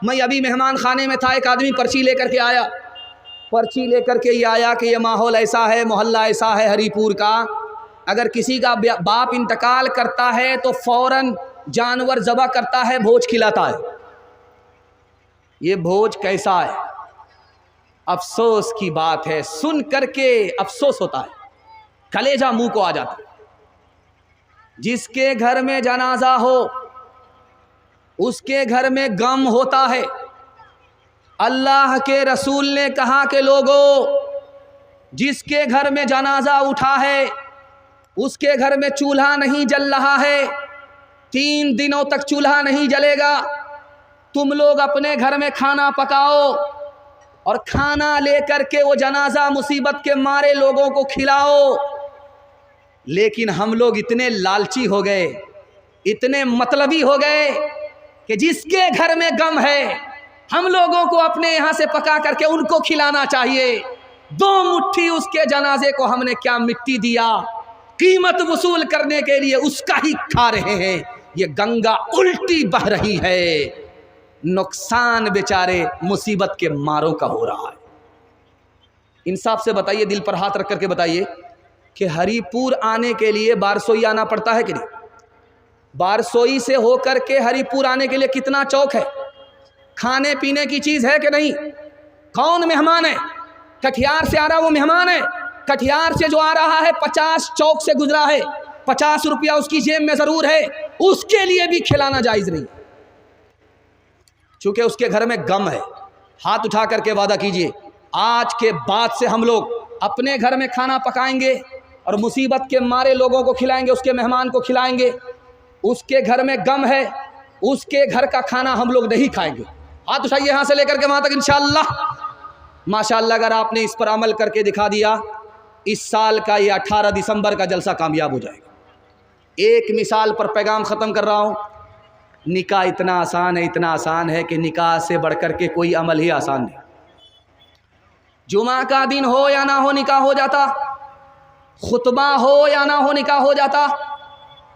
मैं अभी मेहमान खाने में था, एक आदमी पर्ची लेकर के आया, पर्ची लेकर के ये आया कि ये माहौल ऐसा है, मोहल्ला ऐसा है हरीपुर का, अगर किसी का बाप इंतकाल करता है तो फ़ौरन जानवर ज़बह करता है, भोज खिलाता है। ये भोज कैसा है? अफसोस की बात है, सुन करके अफसोस होता है, कलेजा मुंह को आ जाता है। जिसके घर में जनाजा हो उसके घर में गम होता है। अल्लाह के रसूल ने कहा कि लोगों, जिसके घर में जनाजा उठा है उसके घर में चूल्हा नहीं जल रहा है, 3 दिनों तक चूल्हा नहीं जलेगा। तुम लोग अपने घर में खाना पकाओ और खाना लेकर के वो जनाजा मुसीबत के मारे लोगों को खिलाओ। लेकिन हम लोग इतने लालची हो गए, इतने मतलबी हो गए कि जिसके घर में गम है हम लोगों को अपने यहाँ से पका करके उनको खिलाना चाहिए। 2 मुट्ठी उसके जनाजे को हमने क्या मिट्टी दिया, कीमत वसूल करने के लिए उसका ही खा रहे हैं। ये गंगा उल्टी बह रही है, नुकसान बेचारे मुसीबत के मारों का हो रहा है। इंसाफ से बताइए, दिल पर हाथ रख करके बताइए कि हरीपुर आने के लिए बारसोई आना पड़ता है कि नहीं? बारसोई से होकर के हरीपुर आने के लिए कितना चौक है? खाने पीने की चीज़ है कि नहीं? कौन मेहमान है? कटिहार से आ रहा वो मेहमान है। कटिहार से जो आ रहा है 50 चौक से गुजरा है, 50 रुपया उसकी जेब में ज़रूर है, उसके लिए भी खिलाना जायज़ नहीं, चूँकि उसके घर में गम है। हाथ उठा करके वादा कीजिए, आज के बाद से हम लोग अपने घर में खाना पकाएंगे और मुसीबत के मारे लोगों को खिलाएंगे, उसके मेहमान को खिलाएंगे। उसके घर में गम है, उसके घर का खाना हम लोग नहीं खाएंगे। हाथ उठाइए यहाँ से लेकर के वहाँ तक, इंशाअल्लाह माशाअल्लाह। अगर आपने इस पर अमल करके दिखा दिया, इस साल का ये 18 दिसंबर का जलसा कामयाब हो जाएगा। एक मिसाल पर पैगाम ख़त्म कर रहा हूँ। निकाह इतना आसान है, इतना आसान है कि निकाह से बढ़कर के कोई अमल ही आसान नहीं। जुमा का दिन हो या ना हो निकाह हो जाता, खुतबा हो या ना हो निकाह हो जाता,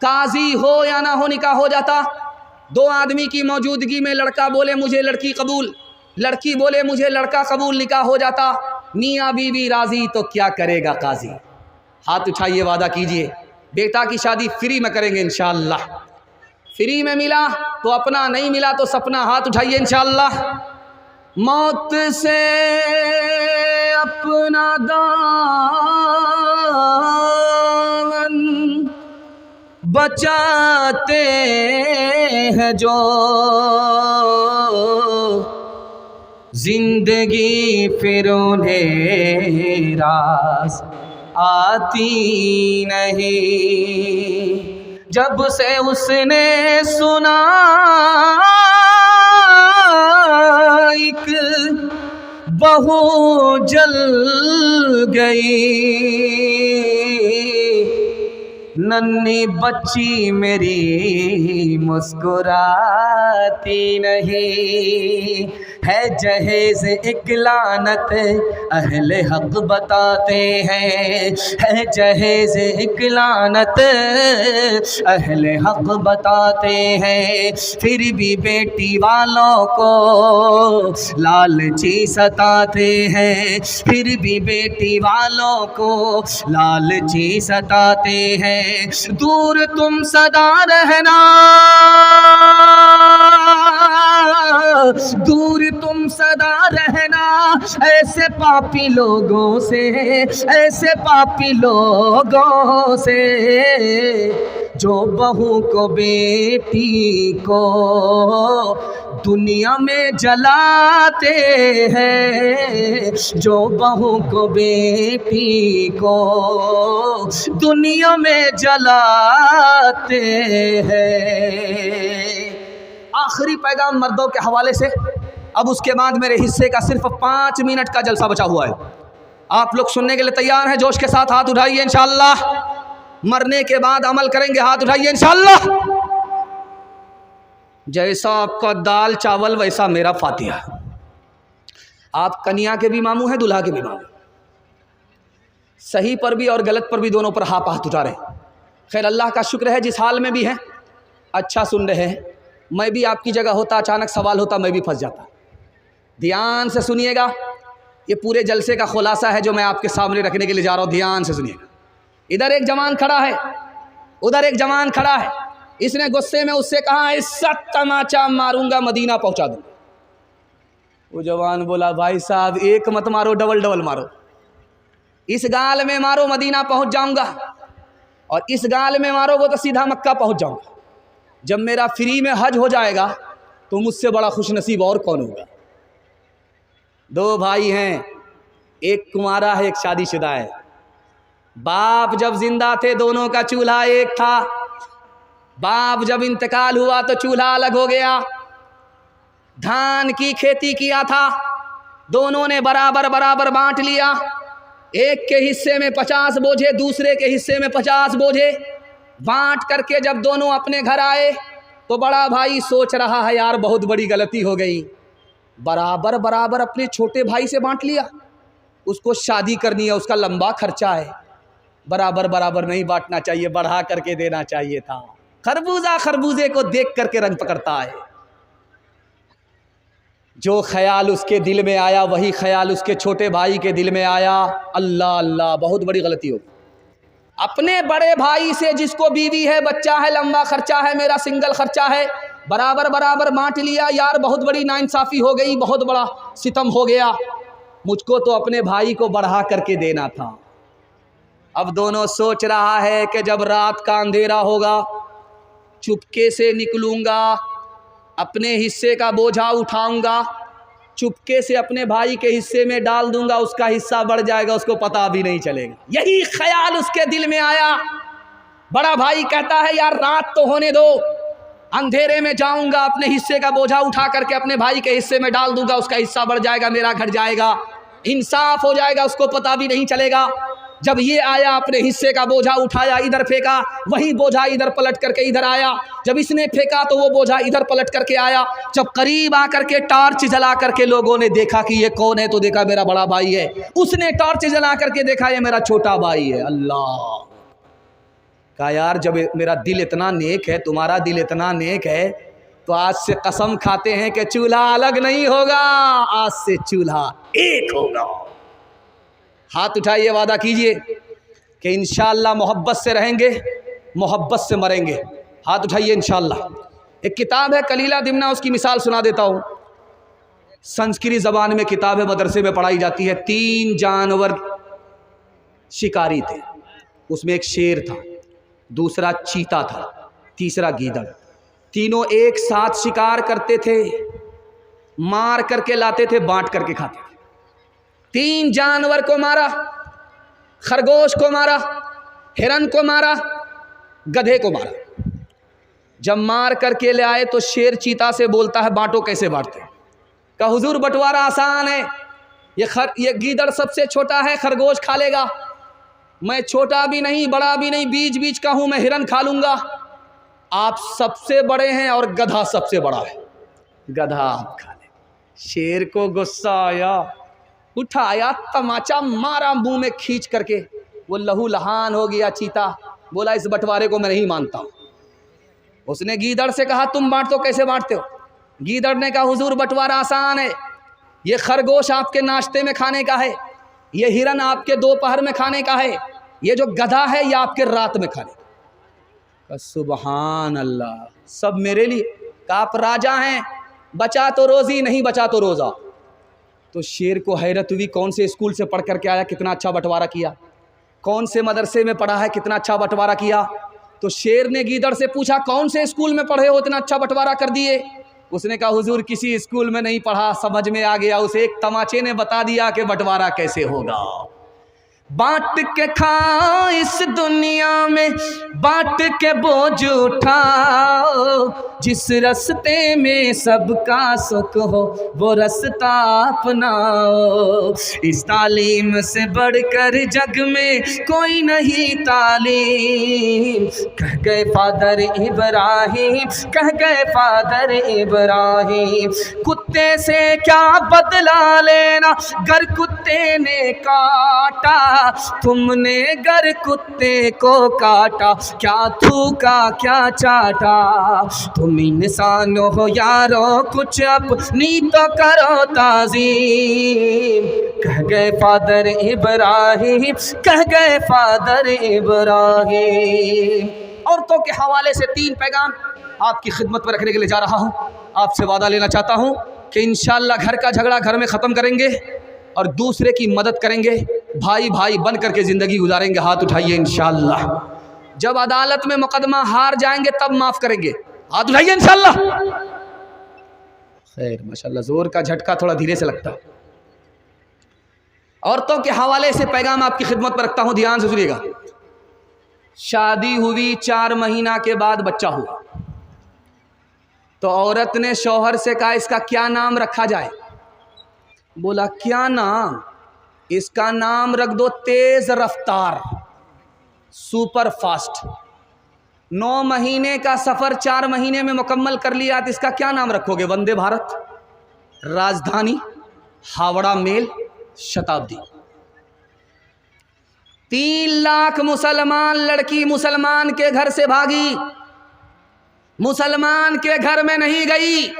काजी हो या ना हो निकाह हो जाता। 2 आदमी की मौजूदगी में लड़का बोले मुझे लड़की कबूल, लड़की बोले मुझे लड़का कबूल, निकाह हो जाता। मियाँ बीवी राजी तो क्या करेगा काजी? हाथ उठाइए, वादा कीजिए बेटा की शादी फ्री में करेंगे इंशाअल्लाह। फ्री में मिला तो अपना, नहीं मिला तो सपना। हाथ उठाइए इंशाअल्लाह। मौत से अपना दामन बचाते हैं जो, जिंदगी फिर उन्हें रास आती नहीं। जब से उसने सुना एक बहू जल गई, नन्ही बच्ची मेरी मुस्कुराती नहीं। है जहेज एक लानत अहले हक बताते हैं, है जहेज एक लानत अहले हक बताते हैं। फिर भी बेटी वालों को लालची सताते हैं, फिर भी बेटी वालों को लालची सताते हैं। दूर तुम सदा रहना, दूर तुम सदा रहना ऐसे पापी लोगों से, ऐसे पापी लोगों से जो बहू को बेटी को दुनिया में जलाते हैं, जो बहू को बेटी को दुनिया में जलाते हैं। आखिरी पैगाम मर्दों के हवाले से, अब उसके बाद मेरे हिस्से का सिर्फ 5 मिनट का जलसा बचा हुआ है। आप लोग सुनने के लिए तैयार हैं? जोश के साथ हाथ उठाइए इंशाअल्लाह। मरने के बाद अमल करेंगे, हाथ उठाइए इंशाअल्लाह। जैसा आपका दाल चावल वैसा मेरा फातिहा। आप कन्या के भी मामू हैं, दुल्हा के भी मामू। सही पर भी और गलत पर भी दोनों पर हाथ उठा रहे हैं। खैर अल्लाह का शुक्र है जिस हाल में भी हैं अच्छा सुन रहे हैं। मैं भी आपकी जगह होता, अचानक सवाल होता, मैं भी फंस जाता। ध्यान से सुनिएगा, ये पूरे जलसे का खुलासा है जो मैं आपके सामने रखने के लिए जा रहा हूँ। ध्यान से सुनिएगा। इधर एक जवान खड़ा है, उधर एक जवान खड़ा है। इसने गुस्से में उससे कहा, इस तमाचा मारूंगा, मदीना पहुंचा दूंगा। वो जवान बोला, भाई साहब एक मत मारो, डबल डबल मारो। इस गाल में मारो मदीना पहुंच जाऊंगा, और इस गाल में मारोगे तो सीधा मक्का पहुंच जाऊंगा। जब मेरा फ्री में हज हो जाएगा तो मुझसे बड़ा खुशनसीब और कौन होगा। दो भाई हैं, एक कुंवारा है, एक शादीशुदा है। बाप जब जिंदा थे दोनों का चूल्हा एक था, बाप जब इंतकाल हुआ तो चूल्हा अलग हो गया। धान की खेती किया था, दोनों ने बराबर बराबर बांट लिया। एक के हिस्से में 50 बोझे, दूसरे के हिस्से में 50 बोझे। बांट करके जब दोनों अपने घर आए तो बड़ा भाई सोच रहा है, यार बहुत बड़ी गलती हो गई। बराबर बराबर अपने छोटे भाई से बांट लिया। उसको शादी करनी है, उसका लंबा खर्चा है, बराबर बराबर नहीं बांटना चाहिए, बढ़ा करके देना चाहिए था। खरबूजा खरबूजे को देख करके रंग पकड़ता है। जो ख्याल उसके दिल में आया वही ख्याल उसके छोटे भाई के दिल में आया। अल्लाह अल्लाह, बहुत बड़ी गलती हो। अपने बड़े भाई से, जिसको बीवी है, बच्चा है, लंबा खर्चा है, मेरा सिंगल खर्चा है, बराबर बराबर बांट लिया। यार बहुत बड़ी नाइंसाफ़ी हो गई, बहुत बड़ा सितम हो गया। मुझको तो अपने भाई को बढ़ा करके देना था। अब दोनों सोच रहा है कि जब रात का अंधेरा होगा चुपके से निकलूँगा, अपने हिस्से का बोझा उठाऊंगा, चुपके से अपने भाई के हिस्से में डाल दूंगा, उसका हिस्सा बढ़ जाएगा, उसको पता भी नहीं चलेगा। यही ख्याल उसके दिल में आया। बड़ा भाई कहता है, यार रात तो होने दो, अंधेरे में जाऊंगा, अपने हिस्से का बोझा उठा करके अपने भाई के हिस्से में डाल दूंगा, उसका हिस्सा बढ़ जाएगा, मेरा घट जाएगा, इंसाफ हो जाएगा, उसको पता भी नहीं चलेगा। जब ये आया, अपने हिस्से का बोझा उठाया, इधर फेंका, वही बोझा इधर पलट करके इधर आया। जब इसने फेंका तो वो बोझा इधर पलट करके आया। जब करीब आकर के टॉर्च जला करके लोगों ने देखा कि ये कौन है, तो देखा मेरा बड़ा भाई है। उसने टॉर्च जला करके देखा ये मेरा छोटा भाई है। अल्लाह कहा, यार जब मेरा दिल इतना नेक है, तुम्हारा दिल इतना नेक है, तो आज से कसम खाते हैं कि चूल्हा अलग नहीं होगा, आज से चूल्हा एक होगा। हाथ उठाइए, वादा कीजिए कि इंशाअल्लाह मोहब्बत से रहेंगे, मोहब्बत से मरेंगे। हाथ उठाइए इंशाअल्लाह। एक किताब है कलीला दिमना, उसकी मिसाल सुना देता हूँ। संस्कृत ज़बान में किताब है, मदरसे में पढ़ाई जाती है। 3 जानवर शिकारी थे। उसमें एक शेर था, दूसरा चीता था, तीसरा गीदड़। तीनों एक साथ शिकार करते थे, मार करके लाते थे, बांट करके खाते थे। 3 जानवर को मारा, खरगोश को मारा, हिरन को मारा, गधे को मारा। जब मार करके ले आए तो शेर चीता से बोलता है, बांटो। कैसे बांटते? कहा, हुजूर बंटवारा आसान है, ये गीदड़ सबसे छोटा है, खरगोश खा लेगा। मैं छोटा भी नहीं, बड़ा भी नहीं, बीच बीच का हूँ, मैं हिरन खा लूँगा। आप सबसे बड़े हैं और गधा सबसे बड़ा है, गधा आप खा ले। शेर को गुस्सा आया, उठाया, तमाचा मारा मुंह में खींच करके। वो लहू लहान हो गया चीता। बोला, इस बंटवारे को मैं नहीं मानता हूँ। उसने गीदड़ से कहा, तुम बांटते हो, कैसे बांटते हो? गीदड़ ने कहा, हुजूर बंटवारा आसान है, ये खरगोश आपके नाश्ते में खाने का है, ये हिरन आपके दोपहर में खाने का है, ये जो गधा है ये आपके रात में खाने का। सुबहान अल्लाह, सब मेरे लिए। आप राजा हैं, बचा तो रोजी, नहीं बचा तो रोज़ा। तो शेर को हैरत हुई, कौन से स्कूल से पढ़ करके आया, कितना अच्छा बंटवारा किया, कौन से मदरसे में पढ़ा है, कितना अच्छा बंटवारा किया। तो शेर ने गीदड़ से पूछा, कौन से स्कूल में पढ़े हो, इतना अच्छा बंटवारा कर दिए? उसने कहा, हुजूर किसी स्कूल में नहीं पढ़ा, समझ में आ गया। उसे एक तमाचे ने बता दिया कि बंटवारा कैसे होगा। बांट के खा इस दुनिया में, बांट के बोझ उठाओ, जिस रास्ते में सबका सुख हो वो रास्ता अपनाओ। इस तालीम से बढ़कर जग में कोई नहीं तालीम। कह गए फादर इब्राहिम, कह गए फादर इब्राहिम, कुत्ते से क्या बदला लेना, गर कुत्ते ने काटा तुमने गर कुत्ते को काटा, क्या थूका क्या चाटा। तुम इंसान हो यारो कुछ अपनी तो करो ताज़ीम। कह गए फादर इब्राहिम, कह गए फादर इब्राहिम। औरतों के हवाले से 3 पैगाम आपकी खिदमत पर रखने के लिए जा रहा हूँ। आपसे वादा लेना चाहता हूँ कि इंशाअल्लाह घर का झगड़ा घर में ख़त्म करेंगे और दूसरे की मदद करेंगे, भाई भाई बन करके ज़िंदगी गुजारेंगे। हाथ उठाइए इंशाअल्लाह। जब अदालत में मुकदमा हार जाएंगे तब माफ़ करेंगे। हाथ उठाइए इंशाअल्लाह। खैर माशाअल्लाह, ज़ोर का झटका थोड़ा धीरे से लगता है। औरतों के हवाले से पैगाम आपकी खिदमत पर रखता हूँ, ध्यान से सुनिएगा। शादी हुई, 4 महीना के बाद बच्चा हुआ तो औरत ने शौहर से कहा इसका क्या नाम रखा जाए। बोला क्या नाम? इसका नाम रख दो तेज रफ्तार, सुपर फास्ट। 9 महीने का सफ़र 4 महीने में मुकम्मल कर लिया तो इसका क्या नाम रखोगे? वंदे भारत, राजधानी, हावड़ा मेल, शताब्दी। 3 लाख मुसलमान लड़की मुसलमान के घर से भागी, मुसलमान के घर में नहीं गई,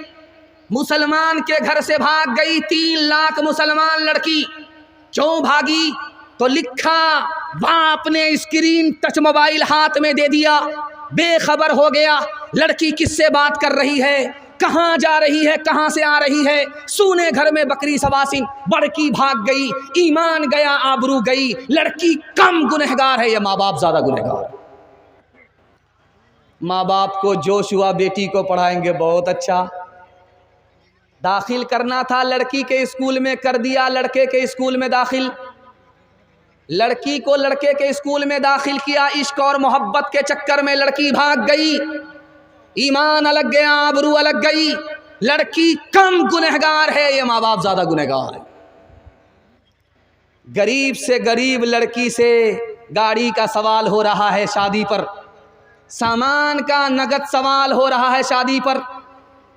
मुसलमान के घर से भाग गई 3 लाख मुसलमान लड़की। क्यों भागी? तो लिखा, बाप ने स्क्रीन टच मोबाइल हाथ में दे दिया, बेखबर हो गया लड़की किससे बात कर रही है, कहाँ जा रही है, कहाँ से आ रही है। सूने घर में बकरी सवासिन, बड़की भाग गई, ईमान गया, आबरू गई। लड़की कम गुनहगार है या माँ बाप ज़्यादा गुनहगार है? माँ बाप को जोश हुआ बेटी को पढ़ाएंगे, बहुत अच्छा। दाखिल करना था लड़की के स्कूल में, कर दिया लड़के के स्कूल में दाखिल। लड़की को लड़के के स्कूल में दाखिल किया, इश्क और मोहब्बत के चक्कर में लड़की भाग गई, ईमान अलग गया, आबरू अलग गई। लड़की कम गुनहगार है या माँ बाप ज़्यादा गुनहगार है? गरीब से गरीब लड़की से गाड़ी का सवाल हो रहा है शादी पर, सामान का नगद सवाल हो रहा है शादी पर,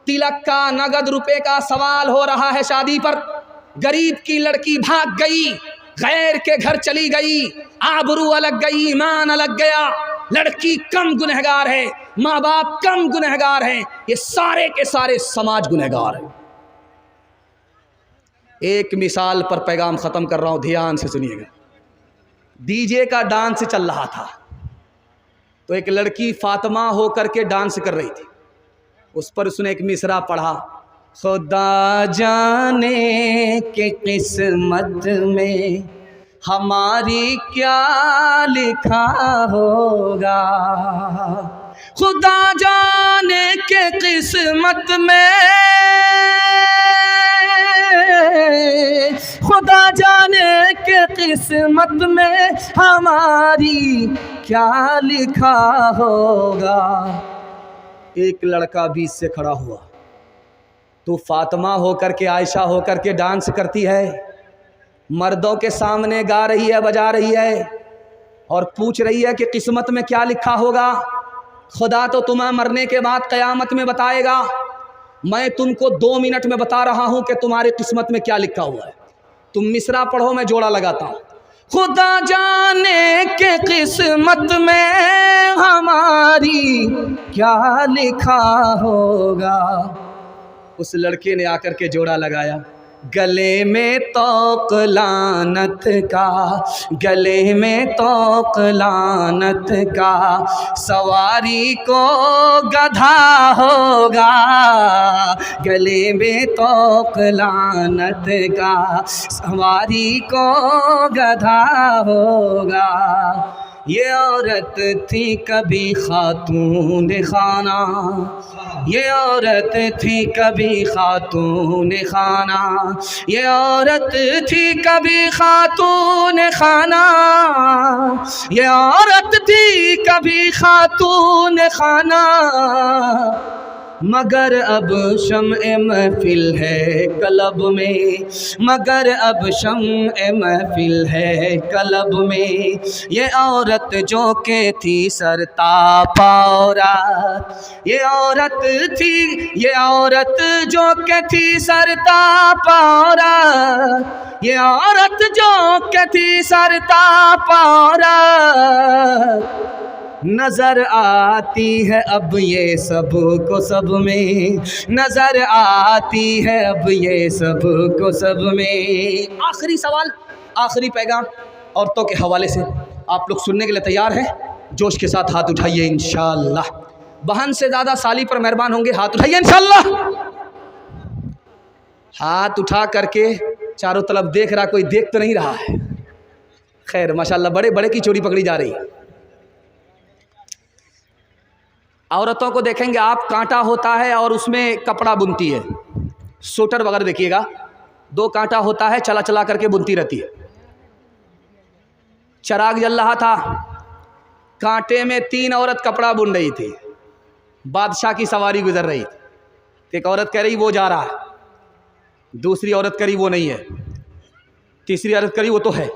तिलक का नगद रुपए का सवाल हो रहा है शादी पर। गरीब की लड़की भाग गई, गैर के घर चली गई, आबरू अलग गई, ईमान अलग गया। लड़की कम गुनहगार है, माँ बाप कम गुनहगार हैं, ये सारे के सारे समाज गुनहगार है। एक मिसाल पर पैगाम ख़त्म कर रहा हूँ, ध्यान से सुनिएगा। डीजे का डांस चल रहा था तो एक लड़की फातिमा होकर के डांस कर रही थी, उस पर उसने एक मिसरा पढ़ा, खुदा जाने के किस्मत में हमारी क्या लिखा होगा, खुदा जाने के किस्मत में, खुदा जाने के किस्मत में हमारी क्या लिखा होगा। एक लड़का बीच से खड़ा हुआ, तू फातिमा होकर के, आयशा होकर के डांस करती है, मर्दों के सामने गा रही है, बजा रही है और पूछ रही है कि किस्मत में क्या लिखा होगा। खुदा तो तुम्हें मरने के बाद क़यामत में बताएगा, मैं तुमको 2 मिनट में बता रहा हूं कि तुम्हारी किस्मत में क्या लिखा हुआ है। तुम मिसरा पढ़ो, मैं जोड़ा लगाता हूं। खुदा जाने के किस्मत में हमारी क्या लिखा होगा। उस लड़के ने आकर के जोड़ा लगाया, गले में तौक लानत का, गले में तौक लानत का, सवारी को गधा होगा, गले में तौक लानत का, सवारी को गधा होगा। ये औरत थी कभी खातून खाना, ये औरत थी कभी खातून खाना, ये औरत थी कभी खातून खाना, ये औरत थी कभी खातून खाना। मगर अब शम्ए महफिल है कलब में, मगर अब शम्ए महफिल है कलब में। ये औरत जो के थी सरतापारा, ये औरत थी, ये औरत जो के थी सरतापारा, ये औरत जो के थी सरतापारा। नजर आती है अब ये सब को सब में, नजर आती है अब ये सब को सब में। आखिरी सवाल, आखिरी पैगाम औरतों के हवाले से आप लोग सुनने के लिए तैयार हैं? जोश के साथ हाथ उठाइए इंशाअल्लाह। बहन से ज़्यादा साली पर मेहरबान होंगे, हाथ उठाइए इंशाअल्लाह। हाथ उठा करके चारों तरफ देख रहा, कोई देख तो नहीं रहा है? खैर माशाअल्लाह, बड़े बड़े की चोरी पकड़ी जा रही है। औरतों को देखेंगे आप, कांटा होता है और उसमें कपड़ा बुनती है, स्वेटर वगैरह देखिएगा, 2 कांटा होता है, चला चला करके बुनती रहती है। चराग जल रहा था, कांटे में 3 औरत कपड़ा बुन रही थी। बादशाह की सवारी गुजर रही थी। एक औरत कह रही वो जा रहा है, दूसरी औरत कह रही वो नहीं है, तीसरी औरत कह रही वो तो है।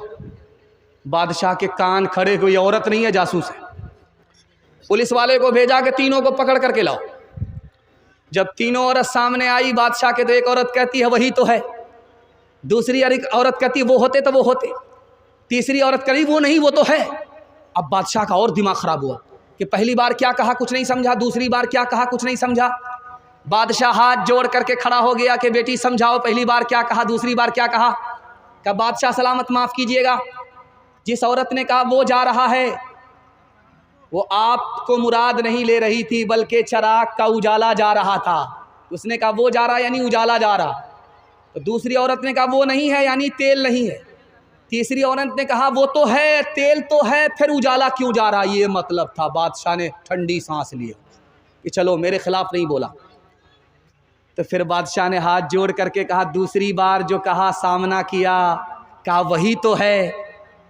बादशाह के कान खड़े, कोई औरत नहीं है, जासूस है। पुलिस वाले को भेजा कि तीनों को पकड़ करके लाओ। जब तीनों औरत सामने आई बादशाह के, तो एक औरत कहती है वही तो है, दूसरी औरत कहती है वो होते तो वो होते, तीसरी औरत कह रही वो नहीं वो तो है। अब बादशाह का और दिमाग खराब हुआ कि पहली बार क्या कहा कुछ नहीं समझा, दूसरी बार क्या कहा कुछ नहीं समझा। बादशाह हाथ जोड़ करके खड़ा हो गया कि बेटी समझाओ, पहली बार क्या कहा, दूसरी बार क्या कहा। क्या बादशाह सलामत माफ़ कीजिएगा, जिस औरत ने कहा वो जा रहा है, वो आपको मुराद नहीं ले रही थी, बल्कि चराग का उजाला जा रहा था। उसने कहा वो जा रहा यानी उजाला जा रहा। तो दूसरी औरत ने कहा वो नहीं है यानी तेल नहीं है। तीसरी औरत ने कहा वो तो है, तेल तो है, फिर उजाला क्यों जा रहा, ये मतलब था। बादशाह ने ठंडी सांस ली कि चलो मेरे खिलाफ नहीं बोला। तो फिर बादशाह ने हाथ जोड़ करके कहा दूसरी बार जो कहा, सामना किया, कहा वही तो है।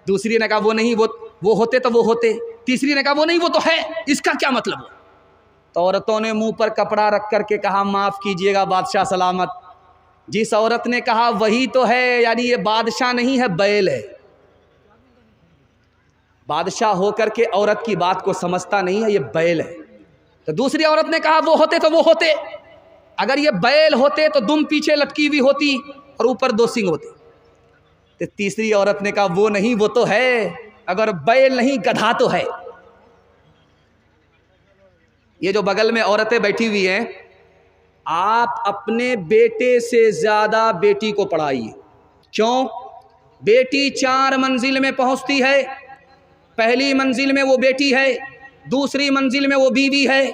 दूसरी ने कहा वो नहीं, वो होते तो वो होते। तीसरी ने कहा वो नहीं वो तो है, इसका क्या मतलब हो। तो औरतों ने मुंह पर कपड़ा रख करके कहा माफ़ कीजिएगा बादशाह सलामत, जिस औरत ने कहा वही तो है यानी ये बादशाह नहीं है, बैल है। बादशाह होकर के औरत की बात को समझता नहीं है, ये बैल है। तो दूसरी औरत ने कहा वो होते तो वो होते, अगर ये बैल होते तो दुम पीछे लटकी हुई होती और ऊपर 2 सींग होते। तो तीसरी औरत ने कहा वो नहीं वो तो है, अगर बैल नहीं गधा तो है। ये जो बगल में औरतें बैठी हुई हैं, आप अपने बेटे से ज़्यादा बेटी को पढ़ाइए। क्यों? बेटी 4 मंजिल में पहुंचती है। पहली मंजिल में वो बेटी है, दूसरी मंजिल में वो बीवी है,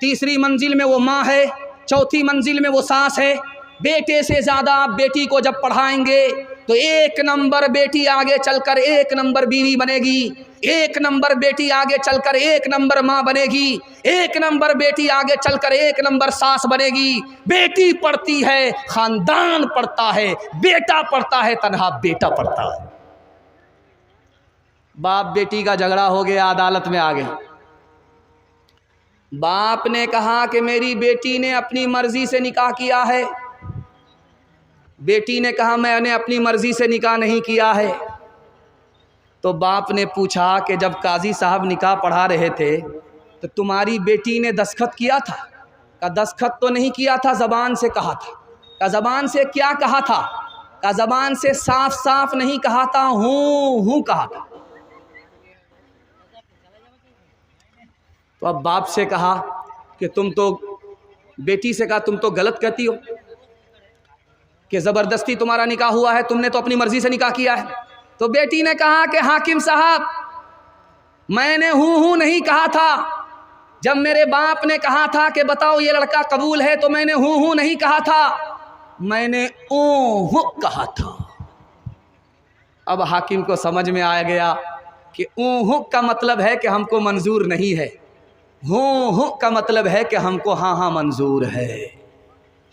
तीसरी मंजिल में वो माँ है, चौथी मंजिल में वो सास है। बेटे से ज़्यादा आप बेटी को जब पढ़ाएंगे तो 1 नंबर बेटी आगे चलकर 1 नंबर बीवी बनेगी, 1 नंबर बेटी आगे चलकर 1 नंबर माँ बनेगी, 1 नंबर बेटी आगे चलकर 1 नंबर सास बनेगी। बेटी पढ़ती है, खानदान पढ़ता है, बेटा पढ़ता है, तन्हा बेटा पढ़ता है। बाप बेटी का झगड़ा हो गया, अदालत में आ गए। बाप ने कहा कि मेरी बेटी ने अपनी मर्जी से निकाह किया है। बेटी ने कहा मैंने अपनी मर्जी से निकाह नहीं किया है। तो बाप ने पूछा कि जब काजी साहब निकाह पढ़ा रहे थे तो तुम्हारी बेटी ने दस्तखत किया था? का दस्तखत तो नहीं किया था, ज़बान से कहा था। का ज़बान से क्या कहा था? का ज़बान से साफ साफ नहीं कहा था, हूँ कहा था। तो अब बाप से कहा कि तुम तो, बेटी से कहा तुम तो गलत कहती हो कि ज़बरदस्ती तुम्हारा निकाह हुआ है, तुमने तो अपनी मर्ज़ी से निकाह किया है। तो बेटी ने कहा कि हाकिम साहब मैंने हूँ नहीं कहा था। जब मेरे बाप ने कहा था कि बताओ ये लड़का कबूल है, तो मैंने हूँ नहीं कहा था, मैंने ऊँ कहा था। अब हाकिम को समझ में आ गया कि ऊँ का मतलब है कि हमको मंजूर नहीं है, हूँ का मतलब है कि हमको हाँ हाँ मंजूर है।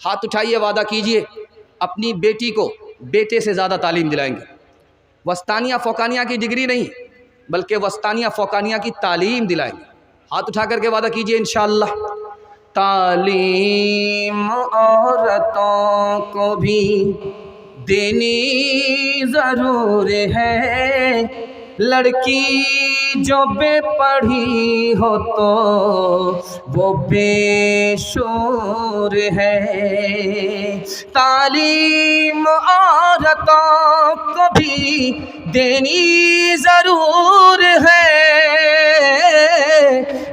हाथ उठाइए, वादा कीजिए अपनी बेटी को बेटे से ज़्यादा तालीम दिलाएंगे। वस्तानिया फ़ौकानिया की डिग्री नहीं, बल्कि वस्तानिया फ़ौकानिया की तालीम दिलाएंगे। हाथ उठा करके वादा कीजिए इंशाअल्लाह। तालीम औरतों को भी देनी ज़रूर है, लड़की जो बेपढ़ी हो तो वो बेशूर है। तालीम औरतों को भी देनी ज़रूर है,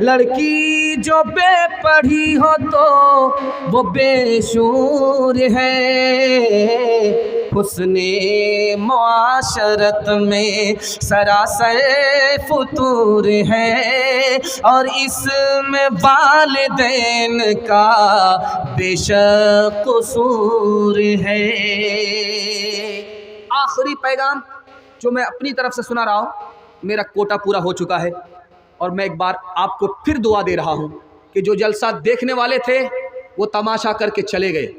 लड़की जो बेपढ़ी हो तो वो बेशूर है। हुस्ने मुआशरत में सरासर फुतूर है, और इसमें वालिदैन का बेशक कसूर है। आखिरी पैगाम जो मैं अपनी तरफ से सुना रहा हूँ, मेरा कोटा पूरा हो चुका है, और मैं एक बार आपको फिर दुआ दे रहा हूँ कि जो जलसा देखने वाले थे वो तमाशा करके चले गए,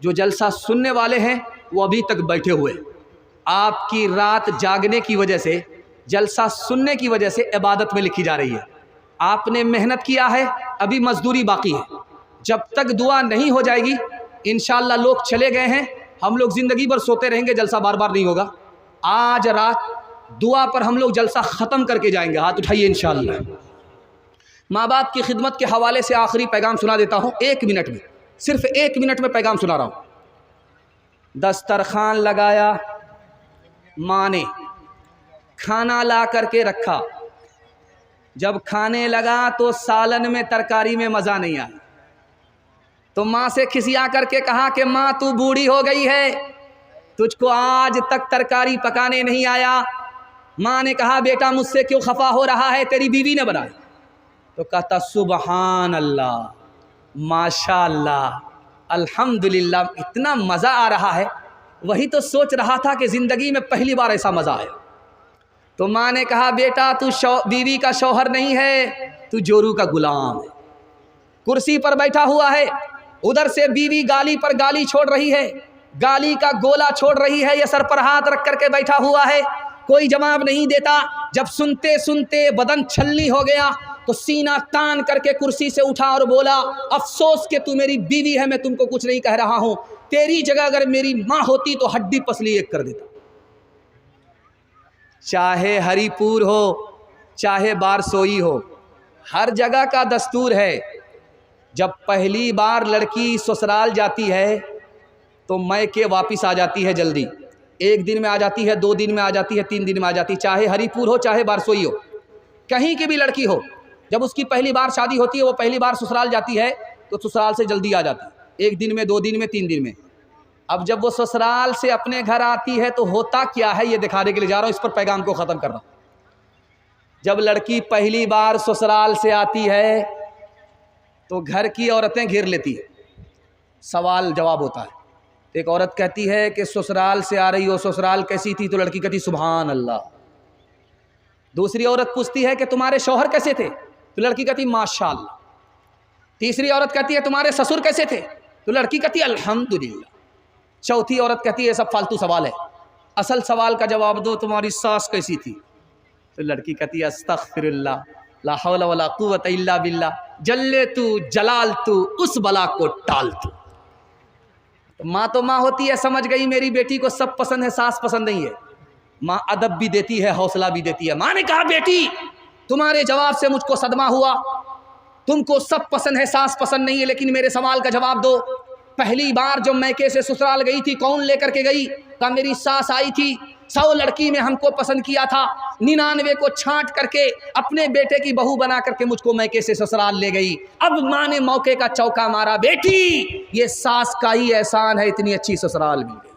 जो जलसा सुनने वाले हैं वो अभी तक बैठे हुए। आपकी रात जागने की वजह से, जलसा सुनने की वजह से इबादत में लिखी जा रही है। आपने मेहनत किया है, अभी मजदूरी बाकी है। जब तक दुआ नहीं हो जाएगी, इंशाअल्लाह लोग चले गए हैं, हम लोग ज़िंदगी भर सोते रहेंगे, जलसा बार बार नहीं होगा। आज रात दुआ पर हम लोग जलसा ख़त्म करके जाएंगे। हाथ उठाइए इंशाअल्लाह। माँ बाप की खिदमत के हवाले से आखिरी पैगाम सुना देता हूँ, 1 मिनट में, सिर्फ 1 मिनट में पैगाम सुना रहा हूँ। दस्तरखान लगाया, माँ ने खाना ला करके रखा, जब खाने लगा तो सालन में तरकारी में मज़ा नहीं आया, तो माँ से खिसिया करके कहा कि माँ तू बूढ़ी हो गई है, तुझको आज तक तरकारी पकाने नहीं आया। माँ ने कहा बेटा मुझसे क्यों खफा हो रहा है, तेरी बीवी ने बनाई। तो कहता सुबहान अल्लाह, माशाअल्लाह, अल्हम्दुलिल्लाह, इतना मज़ा आ रहा है। वही तो सोच रहा था कि ज़िंदगी में पहली बार ऐसा मज़ा आया। तो माँ ने कहा बेटा तू बीवी का शौहर नहीं है, तू जोरू का गुलाम है। कुर्सी पर बैठा हुआ है, उधर से बीवी गाली पर गाली छोड़ रही है, गाली का गोला छोड़ रही है, ये सर पर हाथ रख करके बैठा हुआ है, कोई जवाब नहीं देता। जब सुनते सुनते बदन छलनी हो गया तो सीना तान करके कुर्सी से उठा और बोला अफसोस कि तू मेरी बीवी है, मैं तुमको कुछ नहीं कह रहा हूँ, तेरी जगह अगर मेरी माँ होती तो हड्डी पसली एक कर देता। चाहे हरिपुर हो चाहे बारसोई हो, हर जगह का दस्तूर है, जब पहली बार लड़की ससुराल जाती है तो मैके वापस आ जाती है जल्दी। 1 दिन में आ जाती है, 2 दिन में आ जाती है, 3 दिन में आ जाती है। चाहे हरिपुर हो चाहे बारसोई हो, कहीं की भी लड़की हो, जब उसकी पहली बार शादी होती है, वो पहली बार ससुराल जाती है तो ससुराल से जल्दी आ जाती है, 1 दिन में, 2 दिन में, 3 दिन में। अब जब वो ससुराल से अपने घर आती है तो होता क्या है ये दिखाने के लिए जा रहा हूँ, इस पर पैगाम को ख़त्म कर रहा हूँ। जब लड़की पहली बार ससुराल से आती है तो घर की औरतें घेर लेती है, सवाल जवाब होता है। एक औरत कहती है कि ससुराल से आ रही हो, ससुराल कैसी थी? तो लड़की कहती सुभान अल्लाह। दूसरी औरत पूछती है कि तुम्हारे शौहर कैसे थे? तो लड़की कहती माशाअल्लाह। तीसरी औरत कहती है तुम्हारे ससुर कैसे थे? तो लड़की कहती अल्हम्दुलिल्लाह। चौथी औरत कहती है सब फालतू सवाल है, असल सवाल का जवाब दो, तुम्हारी सास कैसी थी? तो लड़की कहती है अस्तगफिरुल्लाह, ला हौला वला कुव्वता इल्ला बिल्लाह, जल्ले तू जलाल तू उस बला को टाल तू। तो माँ तो माँ होती है, समझ गई मेरी बेटी को सब पसंद है, सास पसंद नहीं है। माँ अदब भी देती है, हौसला भी देती है। माँ ने कहा बेटी तुम्हारे जवाब से मुझको सदमा हुआ, तुमको सब पसंद है, सास पसंद नहीं है, लेकिन मेरे सवाल का जवाब दो। पहली बार जब मैके से ससुराल गई थी कौन लेकर के गई? कहा मेरी सास आई थी, 100 लड़की में हमको पसंद किया था, 99 को छांट करके अपने बेटे की बहू बना करके मुझको मैके से ससुराल ले गई। अब माँ ने मौके का चौका मारा, बेटी ये सास का ही एहसान है, इतनी अच्छी ससुराल मिल गई,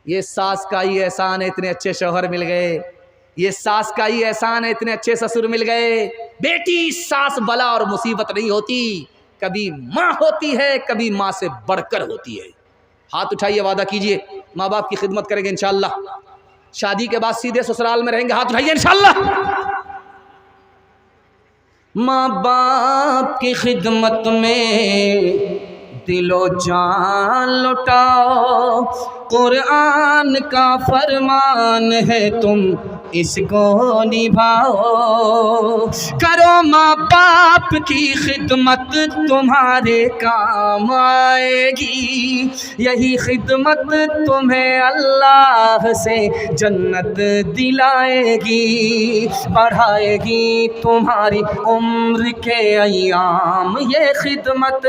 ये सास का ही एहसान है, इतने अच्छे शौहर मिल गए, ये सास का ही एहसान है, इतने अच्छे ससुर मिल गए। बेटी सास बला और मुसीबत नहीं होती, कभी माँ होती है, कभी माँ से बढ़कर होती है। हाथ उठाइए, वादा कीजिए माँ बाप की खिदमत करेंगे इंशाअल्लाह, शादी के बाद सीधे ससुराल में रहेंगे। हाथ उठाइए इंशाअल्लाह। माँ बाप की खिदमत में दिलो जान लुटाओ, कुरान का फरमान है तुम इसको निभाओ। करो माँ बाप की खिदमत तुम्हारे काम आएगी, यही खिदमत तुम्हें अल्लाह से जन्नत दिलाएगी, बढ़ाएगी तुम्हारी उम्र के अय्याम ये खिदमत,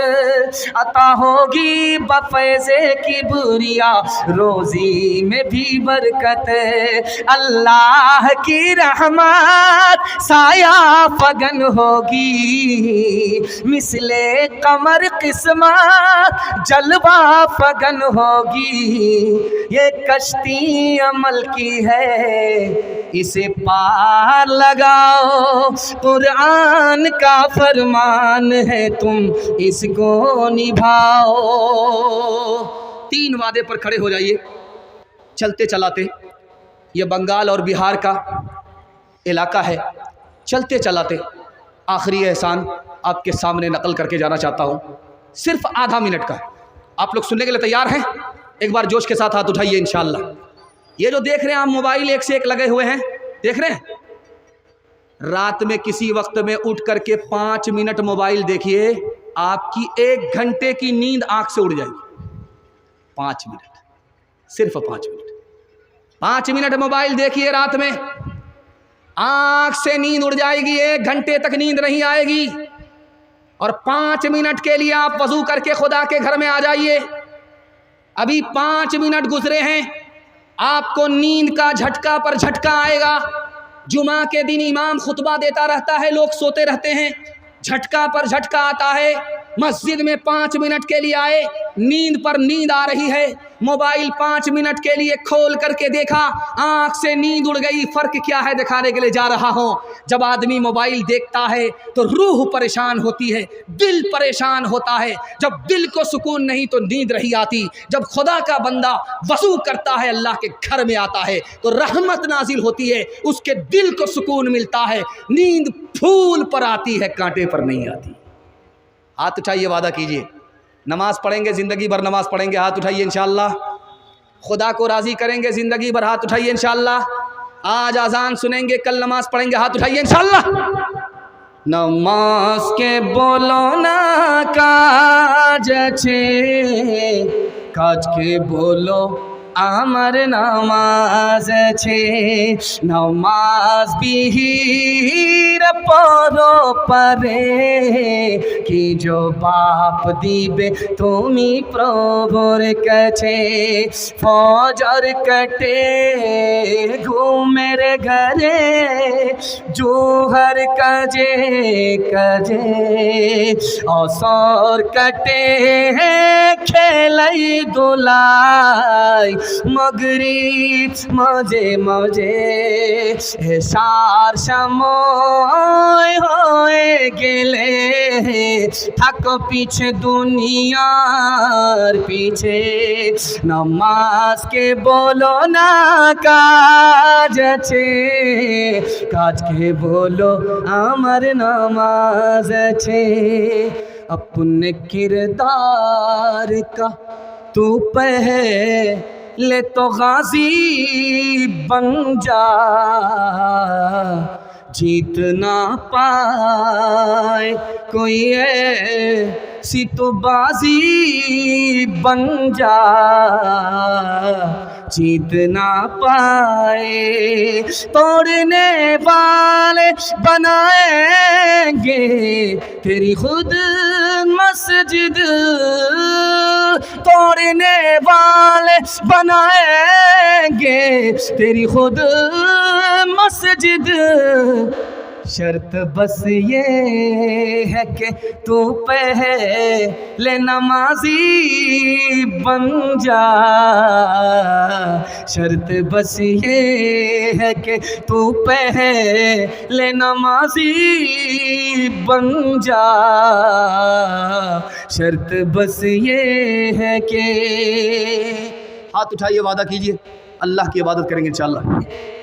अता होगी बफैज़े की बुरिया रोज़ी में भी बरकत। अल्लाह की रहमत साया फगन होगी, मिसले कमर किस्मत जलवा फगन होगी। ये कश्ती अमल की है इसे पार लगाओ, कुरान का फरमान है तुम इसको निभाओ। 3 वादे पर खड़े हो जाइए चलते चलाते। ये बंगाल और बिहार का इलाका है। चलते चलाते आखिरी एहसान आपके सामने नकल करके जाना चाहता हूँ, सिर्फ आधा मिनट का। आप लोग सुनने के लिए तैयार हैं? एक बार जोश के साथ हाथ उठाइए इंशाअल्लाह। ये जो देख रहे हैं आप मोबाइल एक से एक लगे हुए हैं, देख रहे हैं? रात में किसी वक्त में उठ करके 5 मिनट मोबाइल देखिए, आपकी 1 घंटे की नींद आंख से उड़ जाएगी। 5 मिनट, सिर्फ 5 मिनट। 5 मिनट मोबाइल देखिए रात में, आंख से नींद उड़ जाएगी, 1 घंटे तक नींद नहीं आएगी। और 5 मिनट के लिए आप वजू करके खुदा के घर में आ जाइए। अभी 5 मिनट गुजरे हैं, आपको नींद का झटका पर झटका आएगा। जुमा के दिन इमाम खुतबा देता रहता है, लोग सोते रहते हैं, झटका पर झटका आता है। मस्जिद में 5 मिनट के लिए आए, नींद पर नींद आ रही है। मोबाइल 5 मिनट के लिए खोल करके देखा, आंख से नींद उड़ गई। फ़र्क क्या है दिखाने के लिए जा रहा हूँ। जब आदमी मोबाइल देखता है तो रूह परेशान होती है, दिल परेशान होता है। जब दिल को सुकून नहीं तो नींद नहीं आती। जब खुदा का बंदा वज़ू करता है, अल्लाह के घर में आता है तो रहमत नाजिल होती है, उसके दिल को सुकून मिलता है। नींद फूल पर आती है, कांटे पर नहीं आती। हाथ उठाइए, वादा कीजिए नमाज पढ़ेंगे, ज़िंदगी भर नमाज पढ़ेंगे। हाथ उठाइए इंशाअल्लाह। खुदा को राज़ी करेंगे ज़िंदगी भर। हाथ उठाइए इंशाअल्लाह। आज अजान सुनेंगे, कल नमाज पढ़ेंगे। हाथ उठाइए इंशाअल्लाह। नमाज के बोलो ना काज छे, काज के बोलो आमर नमाज छे। नमाज बिहीर परो परे कि जो बाप दीबे तुमी प्रभुर कछे। फजर कटे घूमेर घरे जोहर कजे कजे। असर कटे खेलई दोलाई मगरिब मजे मजे। एशार समय होए गेले थाको पीछे दुनियार पीछे। नमाज के बोलो ना काज छे, काज के बोलो आमर नमाज छे। अपने किरदार का तू पहले तो गाजी बन जा, जीत ना पाए कोई ऐसी तो बाजी बन जा, जीत ना पाए। तोड़ने वाले बनाएंगे तेरी खुद मस्जिद, तोड़ने वाले बनाएंगे तेरी खुद मस्जिद। शर्त बस ये है कि तू पहले नमाजी बन जा। शर्त बस ये है कि तू पहले नमाजी बन जा। शर्त बस ये है कि हाथ उठाइए, वादा कीजिए अल्लाह की इबादत करेंगे इंशाअल्लाह।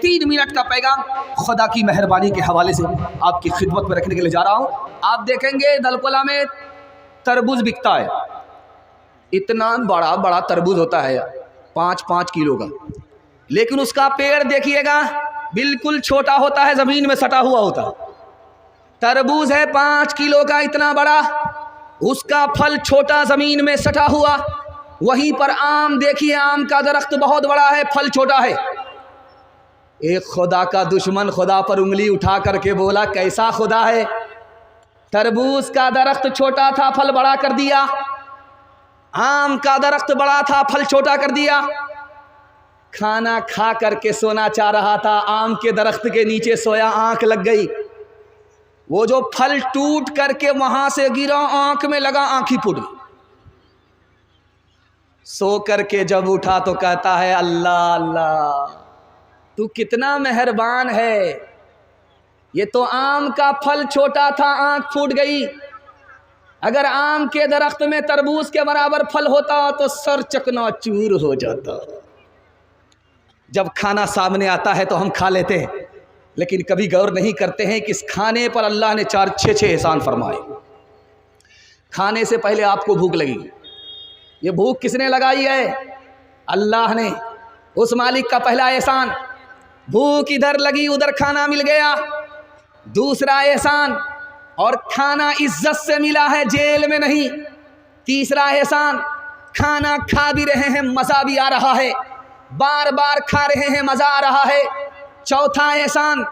3 मिनट का पैगाम खुदा की मेहरबानी के हवाले से आपकी खिदमत में रखने के लिए जा रहा हूँ। आप देखेंगे दलकोला में तरबूज बिकता है, इतना बड़ा बड़ा तरबूज होता है 5-5 किलो का, लेकिन उसका पेड़ देखिएगा बिल्कुल छोटा होता है, ज़मीन में सटा हुआ होता है। तरबूज है 5 किलो का इतना बड़ा, उसका फल छोटा ज़मीन में सटा हुआ। वहीं पर आम देखिए, आम का दरख्त बहुत बड़ा है, फल छोटा है। एक खुदा का दुश्मन खुदा पर उंगली उठा करके बोला, कैसा खुदा है, तरबूज का दरख्त छोटा था, फल बड़ा कर दिया। आम का दरख्त बड़ा था, फल छोटा कर दिया। खाना खा करके सोना चाह रहा था, आम के दरख्त के नीचे सोया, आंख लग गई। वो जो फल टूट करके वहां से गिरा, आंख में लगा, आंख ही फूट गई। सो करके जब उठा तो कहता है, अल्लाह अल्लाह, तू कितना मेहरबान है, ये तो आम का फल छोटा था, आंख फूट गई। अगर आम के दरख्त में तरबूज के बराबर फल होता तो सर चकनाचूर हो जाता। जब खाना सामने आता है तो हम खा लेते हैं, लेकिन कभी गौर नहीं करते हैं कि इस खाने पर अल्लाह ने 4-6 एहसान फरमाए। खाने से पहले आपको भूख लगी, ये भूख किसने लगाई है? अल्लाह ने। उस मालिक का पहला एहसान, भूख इधर लगी उधर खाना मिल गया। दूसरा एहसान, और खाना इज्जत से मिला है, जेल में नहीं। तीसरा एहसान, खाना खा भी रहे हैं, मज़ा भी आ रहा है, बार बार खा रहे हैं, मज़ा आ रहा है। चौथा एहसान,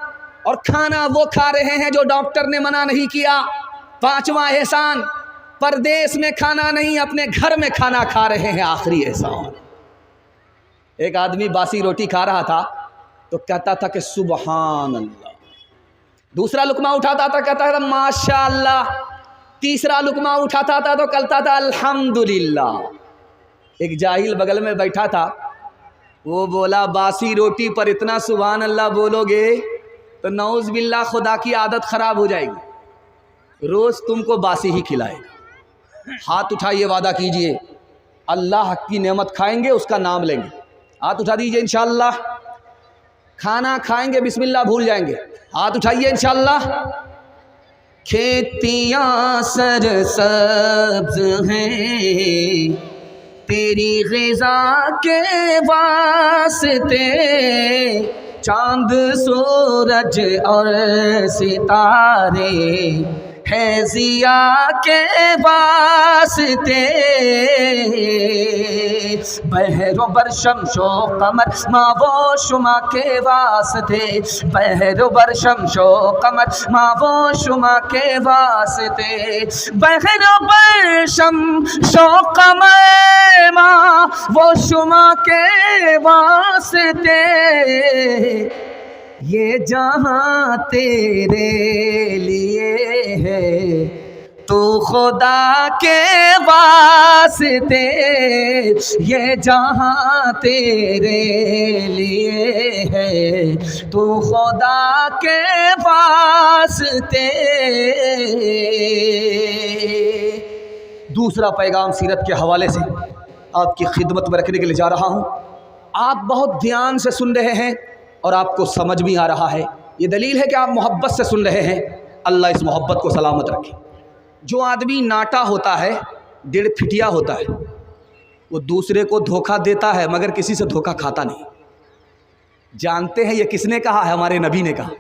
और खाना वो खा रहे हैं जो डॉक्टर ने मना नहीं किया। पांचवा एहसान, परदेश में खाना नहीं, अपने घर में खाना खा रहे हैं। आखिरी एहसान, एक आदमी बासी रोटी खा रहा था तो कहता था कि सुबहान अल्लाह। दूसरा लुकमा उठाता था, कहता था माशाअल्लाह। तीसरा लुकमा उठाता था तो कहता था अल्हम्दुलिल्लाह। एक जाहिल बगल में बैठा था, वो बोला, बासी रोटी पर इतना सुबहान अल्लाह बोलोगे तो नौज बिल्ला खुदा की आदत ख़राब हो जाएगी, रोज़ तुमको बासी ही खिलाएगा। हाथ उठाइए, वादा कीजिए, अल्लाह की नेमत खाएंगे, उसका नाम लेंगे। हाथ उठा दीजिए, इंशाअल्लाह। खाना खाएंगे, बिस्मिल्लाह भूल जाएंगे। हाथ उठाइए, इंशाअल्लाह। खेतियाँ सरसब्ज हैं तेरी ग़िज़ा के वास्ते, चांद सूरज और सितारे है ज़िया के वास्ते। बहरो बरशमशो कमर माँ वो शुमा के वास्ते, बहरो बरशमशो कमर माँ वो शुमा के वास्ते। बहरो बरशमशो कमर माँ वो शुमा के वास्ते, ये जहाँ तेरे लिए है तू खुदा के वास्ते, ये जहाँ तेरे लिए है तू खुदा के वास्ते। दूसरा पैगाम सीरत के हवाले से आपकी खिदमत में रखने के लिए जा रहा हूँ। आप बहुत ध्यान से सुन रहे हैं और आपको समझ भी आ रहा है, ये दलील है कि आप मोहब्बत से सुन रहे हैं। अल्लाह इस मोहब्बत को सलामत रखे। जो आदमी नाटा होता है, 1.5 फिटिया होता है, वो दूसरे को धोखा देता है मगर किसी से धोखा खाता नहीं। जानते हैं ये किसने कहा है? हमारे नबी ने कहा,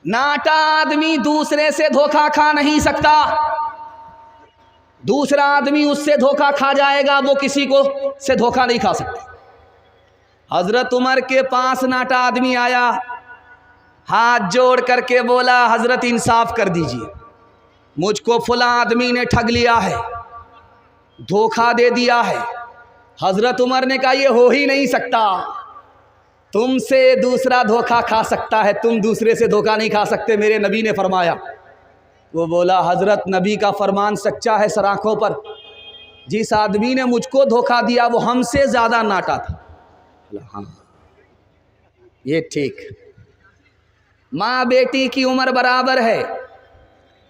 नाटा आदमी दूसरे से धोखा खा नहीं सकता। दूसरा आदमी उससे धोखा खा जाएगा, वो किसी को से धोखा नहीं खा सकता। हजरत उमर के पास नाटा आदमी आया, हाथ जोड़ करके बोला, हजरत इंसाफ कर दीजिए, मुझको फला आदमी ने ठग लिया है, धोखा दे दिया है। हजरत उमर ने कहा, ये हो ही नहीं सकता, तुमसे दूसरा धोखा खा सकता है, तुम दूसरे से धोखा नहीं खा सकते, मेरे नबी ने फरमाया। वो बोला, हजरत नबी का फरमान सच्चा है सर आँखों पर, जिस आदमी ने मुझको धोखा दिया वो हमसे ज़्यादा नाटा था। हाँ, ये ठीक। माँ बेटी की उम्र बराबर है,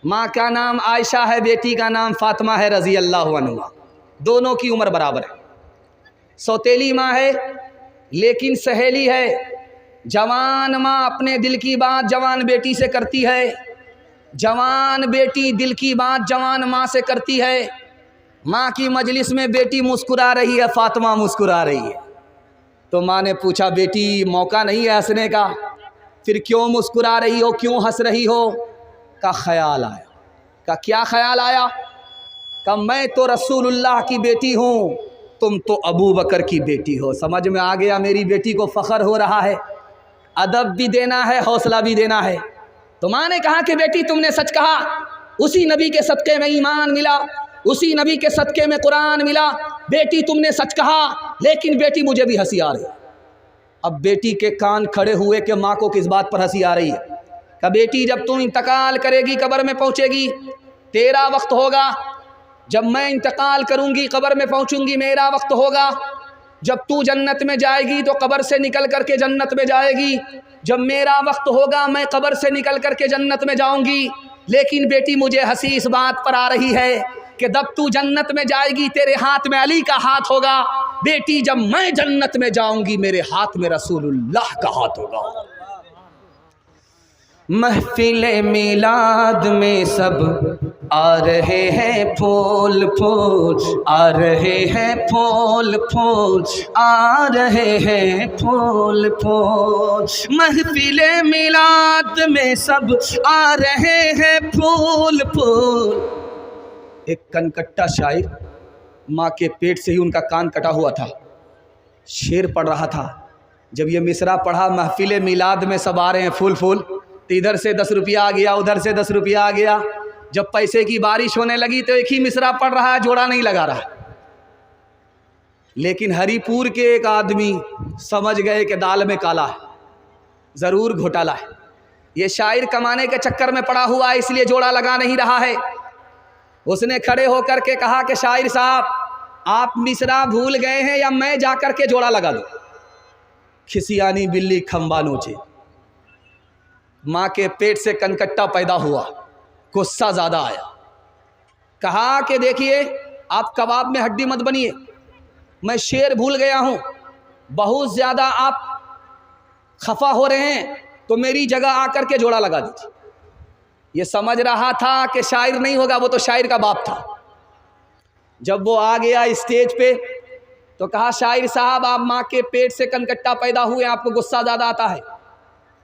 माँ का नाम आयशा है, बेटी का नाम फातिमा है रज़ी अल्लाह अन्हा, दोनों की उम्र बराबर है। सौतेली माँ है लेकिन सहेली है। जवान माँ अपने दिल की बात जवान बेटी से करती है, जवान बेटी दिल की बात जवान माँ से करती है। माँ की मजलिस में बेटी मुस्कुरा रही है, फातिमा मुस्कुरा रही है। तो माँ ने पूछा, बेटी मौका नहीं है हंसने का? फिर क्यों मुस्कुरा रही हो, क्यों हंस रही हो? का ख्याल आया। का क्या ख्याल आया? का मैं तो रसूलुल्लाह की बेटी हूँ, तुम तो अबू बकर की बेटी हो। समझ में आ गया? मेरी बेटी को फ़ख्र हो रहा है, अदब भी देना है, हौसला भी देना है। तो माँ ने कहा कि बेटी तुमने सच कहा, उसी नबी के सदक़े में ईमान मिला, उसी नबी के सदक़े में कुरान मिला। बेटी तुमने सच कहा, लेकिन बेटी मुझे भी हंसी आ रही। अब बेटी के कान खड़े हुए कि माँ को किस बात पर हंसी आ रही है? कि बेटी जब तुम इंतकाल करेगी, कब्र में पहुँचेगी, तेरा वक्त होगा। जब मैं इंतकाल करूँगी, कब्र में पहुँचूँगी, मेरा वक्त होगा। जब तू जन्नत में जाएगी तो कब्र से निकल करके जन्नत में जाएगी। जब मेरा वक्त होगा, मैं कब्र से निकल करके जन्नत में जाऊँगी। लेकिन बेटी मुझे हंसी इस बात पर आ रही है कि जब तू जन्नत में जाएगी, तेरे हाथ में अली का हाथ होगा। बेटी जब मैं जन्नत में जाऊँगी, मेरे हाथ में रसूलुल्लाह का हाथ होगा। महफिले मिलाद में सब आ रहे हैं फूल फूल, आ रहे हैं फूल फूल, आ रहे हैं फूल फूल। महफिले मिलाद में सब आ रहे हैं फूल फूल। एक कनकट्टा शायर, माँ के पेट से ही उनका कान कटा हुआ था, शेर पढ़ रहा था। जब ये मिसरा पढ़ा, महफिले मिलाद में सब आ रहे हैं फूल फूल, तो इधर से 10 रुपया आ गया, उधर से 10 रुपया आ गया। जब पैसे की बारिश होने लगी तो एक ही मिसरा पढ़ रहा है, जोड़ा नहीं लगा रहा। लेकिन हरिपुर के एक आदमी समझ गए कि दाल में काला है, ज़रूर घोटाला है। ये शायर कमाने के चक्कर में पड़ा हुआ है, इसलिए जोड़ा लगा नहीं रहा है। उसने खड़े होकर के कहा कि शायर साहब, आप मिसरा भूल गए हैं या मैं जाकर के जोड़ा लगा दूं? खिसियानी बिल्ली खंबा नोचे। माँ के पेट से कनकट्टा पैदा हुआ, गुस्सा ज़्यादा आया। कहा कि देखिए, आप कबाब में हड्डी मत बनिए, मैं शेर भूल गया हूँ, बहुत ज़्यादा आप खफा हो रहे हैं, तो मेरी जगह आकर के जोड़ा लगा दीजिए। ये समझ रहा था कि शायर नहीं होगा, वो तो शायर का बाप था। जब वो आ गया स्टेज पे तो कहा, शायर साहब, आप माँ के पेट से कनकट्टा पैदा हुए, आपको गुस्सा ज़्यादा आता है।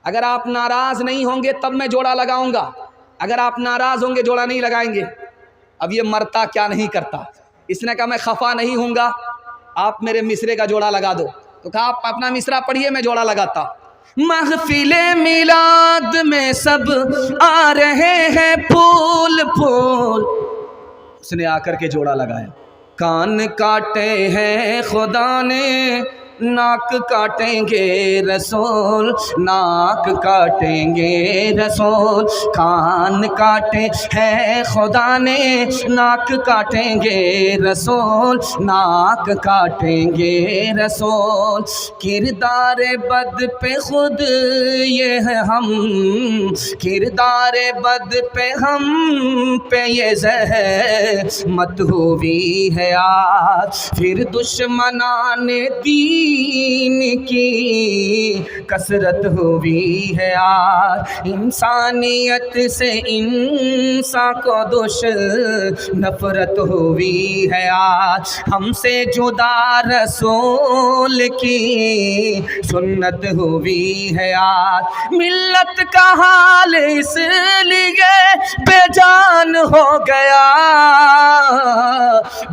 अगर आप नाराज़ नहीं होंगे तब मैं जोड़ा लगाऊंगा, अगर आप नाराज़ होंगे जोड़ा नहीं लगाएंगे। अब ये मरता क्या नहीं करता। इसने कहा, मैं खफा नहीं हूँगा, आप मेरे मिसरे का जोड़ा लगा दो। तो कहा, आप अपना मिसरा पढ़िए, मैं जोड़ा लगाता। महफिले मिलाद में सब आ रहे हैं फूल फूल। उसने आकर के जोड़ा लगाया। कान काटे हैं खुदा ने, नाक काटेंगे रसूल, नाक काटेंगे रसूल। कान काटे हैं खुदा ने, नाक काटेंगे रसूल, नाक काटेंगे रसूल। किरदार बद पे खुद ये है हम, किरदार बद पे हम पे ये ज़हमत हुई है आज। फिर दुश्मनाने दी दीन की कसरत हुई है आज। इंसानियत से इंसान को नफरत हुई है आज। हमसे जुदा रसूल की सुन्नत हुई है आज। मिल्लत का हाल इसलिए बेजान हो गया,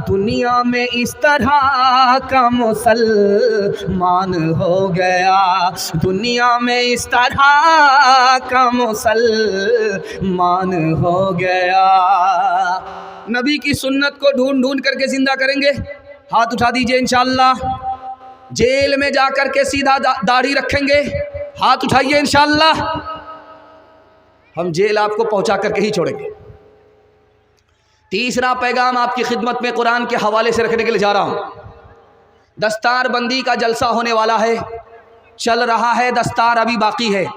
दुनिया में इस तरह का मुसलमान हो गया, दुनिया में इस तरह का मुसलमान हो गया। नबी की सुन्नत को ढूंढ ढूंढ करके जिंदा करेंगे। हाथ उठा दीजिए इंशाअल्लाह। जेल में जाकर के सीधा दाढ़ी रखेंगे, हाथ उठाइए इंशाअल्लाह। हम जेल आपको पहुंचा करके ही छोड़ेंगे। तीसरा पैगाम आपकी खिदमत में कुरान के हवाले से रखने के लिए जा रहा हूँ। दस्तार बंदी का जलसा होने वाला है, चल रहा है, दस्तार अभी बाकी है।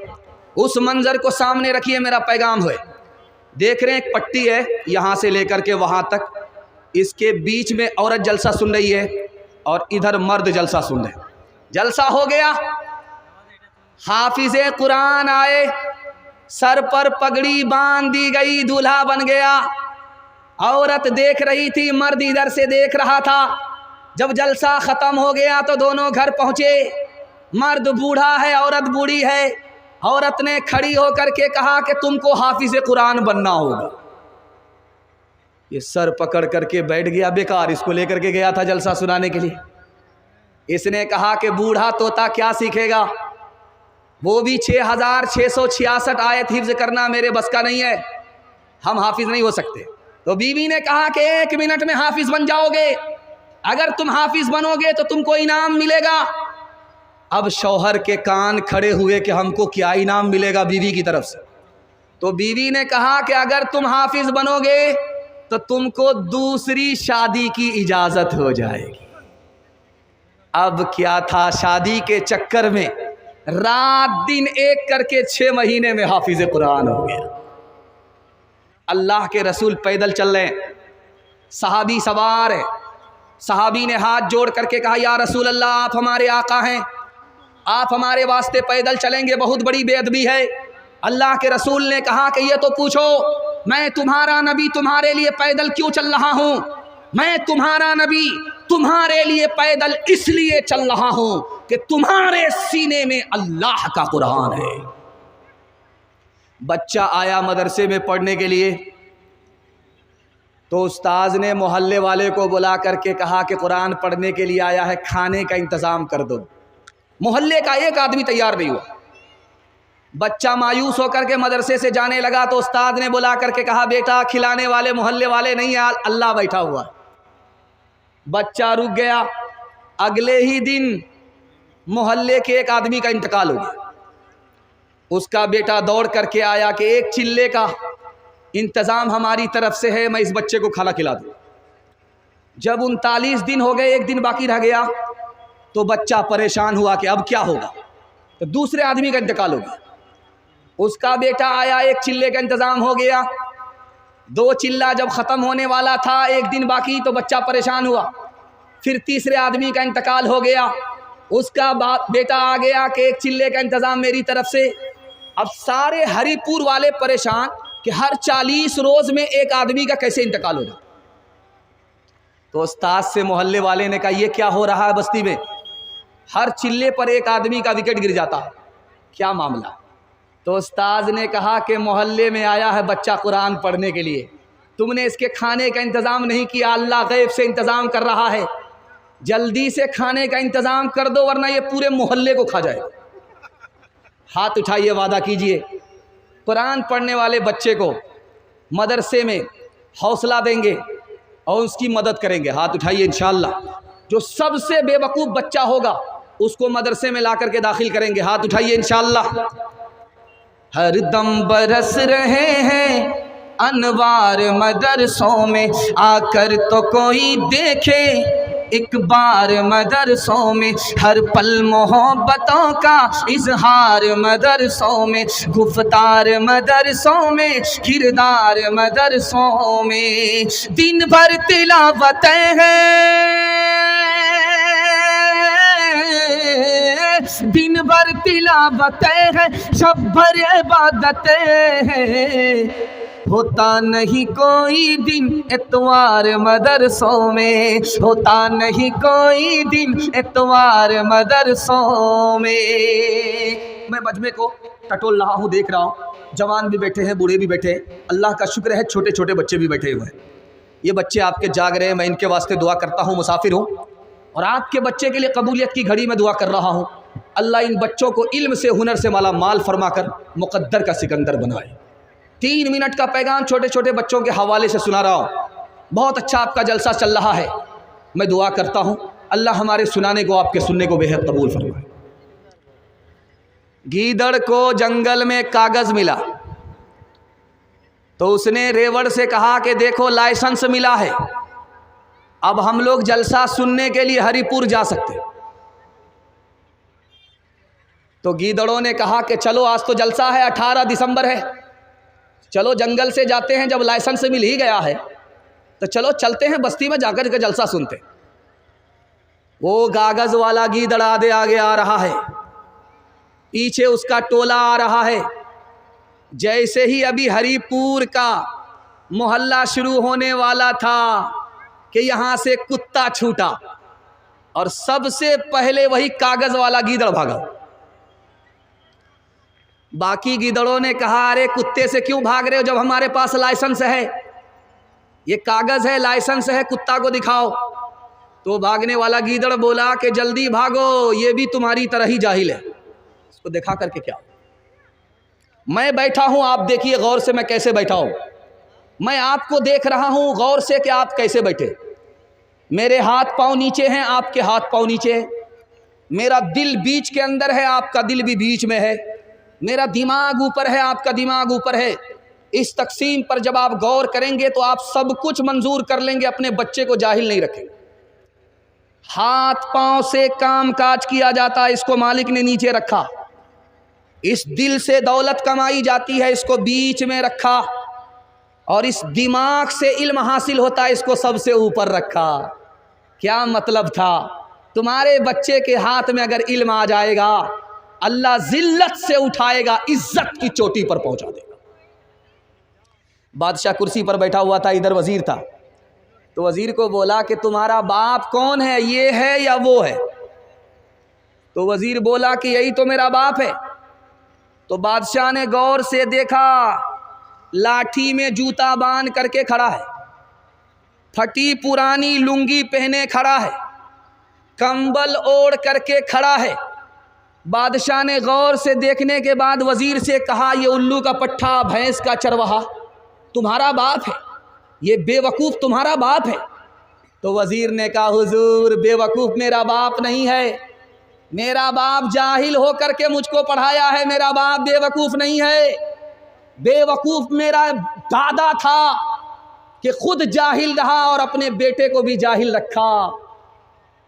उस मंजर को सामने रखिए, मेरा पैगाम है। देख रहे हैं एक पट्टी है, यहाँ से लेकर के वहाँ तक, इसके बीच में औरत जलसा सुन रही है और इधर मर्द जलसा सुन रहे। जलसा हो गया, हाफिज़े कुरान आए, सर पर पगड़ी बांध दी गई, दूल्हा बन गया। औरत देख रही थी, मर्द इधर से देख रहा था। जब जलसा ख़त्म हो गया तो दोनों घर पहुँचे। मर्द बूढ़ा है, औरत बूढ़ी है। औरत ने खड़ी होकर के कहा कि तुमको हाफिज कुरान बनना होगा। ये सर पकड़ करके बैठ गया, बेकार इसको लेकर के गया था जलसा सुनाने के लिए। इसने कहा कि बूढ़ा तोता क्या सीखेगा, वो भी 6666 आयत हिफ्ज करना मेरे बस का नहीं है, हम हाफिज नहीं हो सकते। तो बीवी ने कहा कि 1 मिनट में हाफिज बन जाओगे, अगर तुम हाफिज बनोगे तो तुमको इनाम मिलेगा। अब शौहर के कान खड़े हुए कि हमको क्या इनाम मिलेगा बीवी की तरफ से। तो बीवी ने कहा कि अगर तुम हाफिज बनोगे तो तुमको दूसरी शादी की इजाजत हो जाएगी। अब क्या था, शादी के चक्कर में रात दिन एक करके 6 महीने में हाफिज कुरान हो गया। अल्लाह के रसूल पैदल चल रहे, सहाबी सवार है। सहाबी ने हाथ जोड़ करके कहा, या रसूल अल्लाह, आप हमारे आका हैं, आप हमारे वास्ते पैदल चलेंगे, बहुत बड़ी बेअदबी है। अल्लाह के रसूल ने कहा कि ये तो पूछो, मैं तुम्हारा नबी तुम्हारे लिए पैदल क्यों चल रहा हूँ? मैं तुम्हारा नबी तुम्हारे लिए पैदल इसलिए चल रहा हूँ कि तुम्हारे सीने में अल्लाह का कुरान है। बच्चा आया मदरसे में पढ़ने के लिए, तो उस्ताज ने मोहल्ले वाले को बुला करके कहा कि कुरान पढ़ने के लिए आया है, खाने का इंतज़ाम कर दो। मोहल्ले का एक आदमी तैयार नहीं हुआ। बच्चा मायूस होकर के मदरसे से जाने लगा तो उस्ताद ने बुला करके कहा, बेटा खिलाने वाले मोहल्ले वाले नहीं है, अल्लाह बैठा हुआ है। बच्चा रुक गया। अगले ही दिन मोहल्ले के एक आदमी का इंतकाल हो गया। उसका बेटा दौड़ करके आया कि एक चिल्ले का इंतज़ाम हमारी तरफ से है, मैं इस बच्चे को खाना खिला दूँ। जब 39 दिन हो गए, एक दिन बाकी रह गया, तो बच्चा परेशान हुआ कि अब क्या होगा। तो दूसरे आदमी का इंतकाल हो गया। उसका बेटा आया, एक चिल्ले का इंतज़ाम हो गया। 2 चिल्ला जब ख़त्म होने वाला था, एक दिन बाकी, तो बच्चा परेशान हुआ। फिर तीसरे आदमी का इंतकाल हो गया। उसका बेटा आ गया कि एक चिल्ले का इंतज़ाम मेरी तरफ से। अब सारे हरिपुर वाले परेशान कि हर 40 रोज़ में एक आदमी का कैसे इंतकाल हो जाए। तो उस्ताद से मोहल्ले वाले ने कहा, ये क्या हो रहा है बस्ती में, हर चिल्ले पर एक आदमी का विकेट गिर जाता है, क्या मामला? तो उस्ताद ने कहा कि मोहल्ले में आया है बच्चा कुरान पढ़ने के लिए, तुमने इसके खाने का इंतज़ाम नहीं किया, अल्लाह गैब से इंतज़ाम कर रहा है, जल्दी से खाने का इंतज़ाम कर दो वरना ये पूरे मोहल्ले को खा जाए। हाथ उठाइए, वादा कीजिए कुरान पढ़ने वाले बच्चे को मदरसे में हौसला देंगे और उसकी मदद करेंगे। हाथ उठाइए, इंशाअल्लाह जो सबसे बेवकूफ़ बच्चा होगा उसको मदरसे में ला करके दाखिल करेंगे। हाथ उठाइए, इंशाअल्लाह। हर दम बरस रहे हैं अनवार मदरसों में, आकर तो कोई देखे एक बार मदरसों में, हर पल मोहब्बतों का इजहार मदरसों में, गुफ्तार मदरसों में, किरदार मदरसों में, दिन भर तिलावतें हैं, दिन भर तिलावतें हैं, शब भर इबादतें हैं, होता नहीं कोई दिन इतवार मदरसों में, होता नहीं कोई दिन इतवार मदरसों में। मैं मजमे को टटोल रहा हूँ, देख रहा हूँ, जवान भी बैठे हैं, बूढ़े भी बैठे हैं, अल्लाह का शुक्र है छोटे छोटे बच्चे भी बैठे हुए हैं। ये बच्चे आपके जाग रहे हैं, मैं इनके वास्ते दुआ करता हूँ, मुसाफिर हूँ, और आपके बच्चे के लिए कबूलियत की घड़ी में दुआ कर रहा हूँ। अल्लाह इन बच्चों को इल्म से, हुनर से माला माल फरमाकर मुक़द्दर का सिकंदर बनाए। 3 मिनट का पैगाम छोटे छोटे बच्चों के हवाले से सुना रहा हूँ। बहुत अच्छा आपका जलसा चल रहा है, मैं दुआ करता हूँ अल्लाह हमारे सुनाने को, आपके सुनने को बेहद कबूल फरमाए। गीदड़ को जंगल में कागज़ मिला तो उसने रेवड़ से कहा कि देखो लाइसेंस मिला है, अब हम लोग जलसा सुनने के लिए हरिपुर जा सकते। तो गीदड़ों ने कहा कि चलो आज तो जलसा है, 18 दिसंबर है, चलो जंगल से जाते हैं, जब लाइसेंस मिल ही गया है तो चलो चलते हैं बस्ती में जाकर के जलसा सुनते। वो कागज़ वाला गीदड़ आगे आगे आ रहा है, पीछे उसका टोला आ रहा है। जैसे ही अभी हरिपुर का मोहल्ला शुरू होने वाला था कि यहाँ से कुत्ता छूटा और सबसे पहले वही कागज़ वाला गीदड़ भागा। बाकी गिदड़ों ने कहा, अरे कुत्ते से क्यों भाग रहे हो जब हमारे पास लाइसेंस है, ये कागज है, लाइसेंस है, कुत्ता को दिखाओ। तो भागने वाला गीदड़ बोला कि जल्दी भागो, ये भी तुम्हारी तरह ही जाहिल है, इसको दिखा करके क्या, मैं बैठा हूं, आप देखिए गौर से मैं कैसे बैठा हूं, मैं आपको देख रहा हूं गौर से कि आप कैसे बैठे, मेरे हाथ पांव नीचे हैं, आपके हाथ पांव नीचे हैं, मेरा दिल बीच के अंदर है, आपका दिल भी बीच में है, मेरा दिमाग ऊपर है, आपका दिमाग ऊपर है। इस तकसीम पर जब आप गौर करेंगे तो आप सब कुछ मंजूर कर लेंगे, अपने बच्चे को जाहिल नहीं रखेंगे। हाथ पांव से काम काज किया जाता है, इसको मालिक ने नीचे रखा। इस दिल से दौलत कमाई जाती है, इसको बीच में रखा। और इस दिमाग से इल्म हासिल होता है, इसको सबसे ऊपर रखा। क्या मतलब था? तुम्हारे बच्चे के हाथ में अगर इल्म आ जाएगा, अल्लाह जिल्लत से उठाएगा, इज्जत की चोटी पर पहुंचा देगा। बादशाह कुर्सी पर बैठा हुआ था, इधर वजीर था। तो वजीर को बोला कि तुम्हारा बाप कौन है, ये है या वो है? तो वजीर बोला कि यही तो मेरा बाप है। तो बादशाह ने गौर से देखा, लाठी में जूता बांध करके खड़ा है, फटी पुरानी लुंगी पहने खड़ा है, कंबल ओढ़ करके खड़ा है। बादशाह ने गौर से देखने के बाद वजीर से कहा, ये उल्लू का पट्ठा, भैंस का चरवाहा तुम्हारा बाप है, ये बेवकूफ़ तुम्हारा बाप है। तो वजीर ने कहा, हुजूर बेवकूफ़ मेरा बाप नहीं है, मेरा बाप जाहिल हो करके मुझको पढ़ाया है, मेरा बाप बेवकूफ़ नहीं है। बेवकूफ़ मेरा दादा था कि खुद जाहिल रहा और अपने बेटे को भी जाहिल रखा।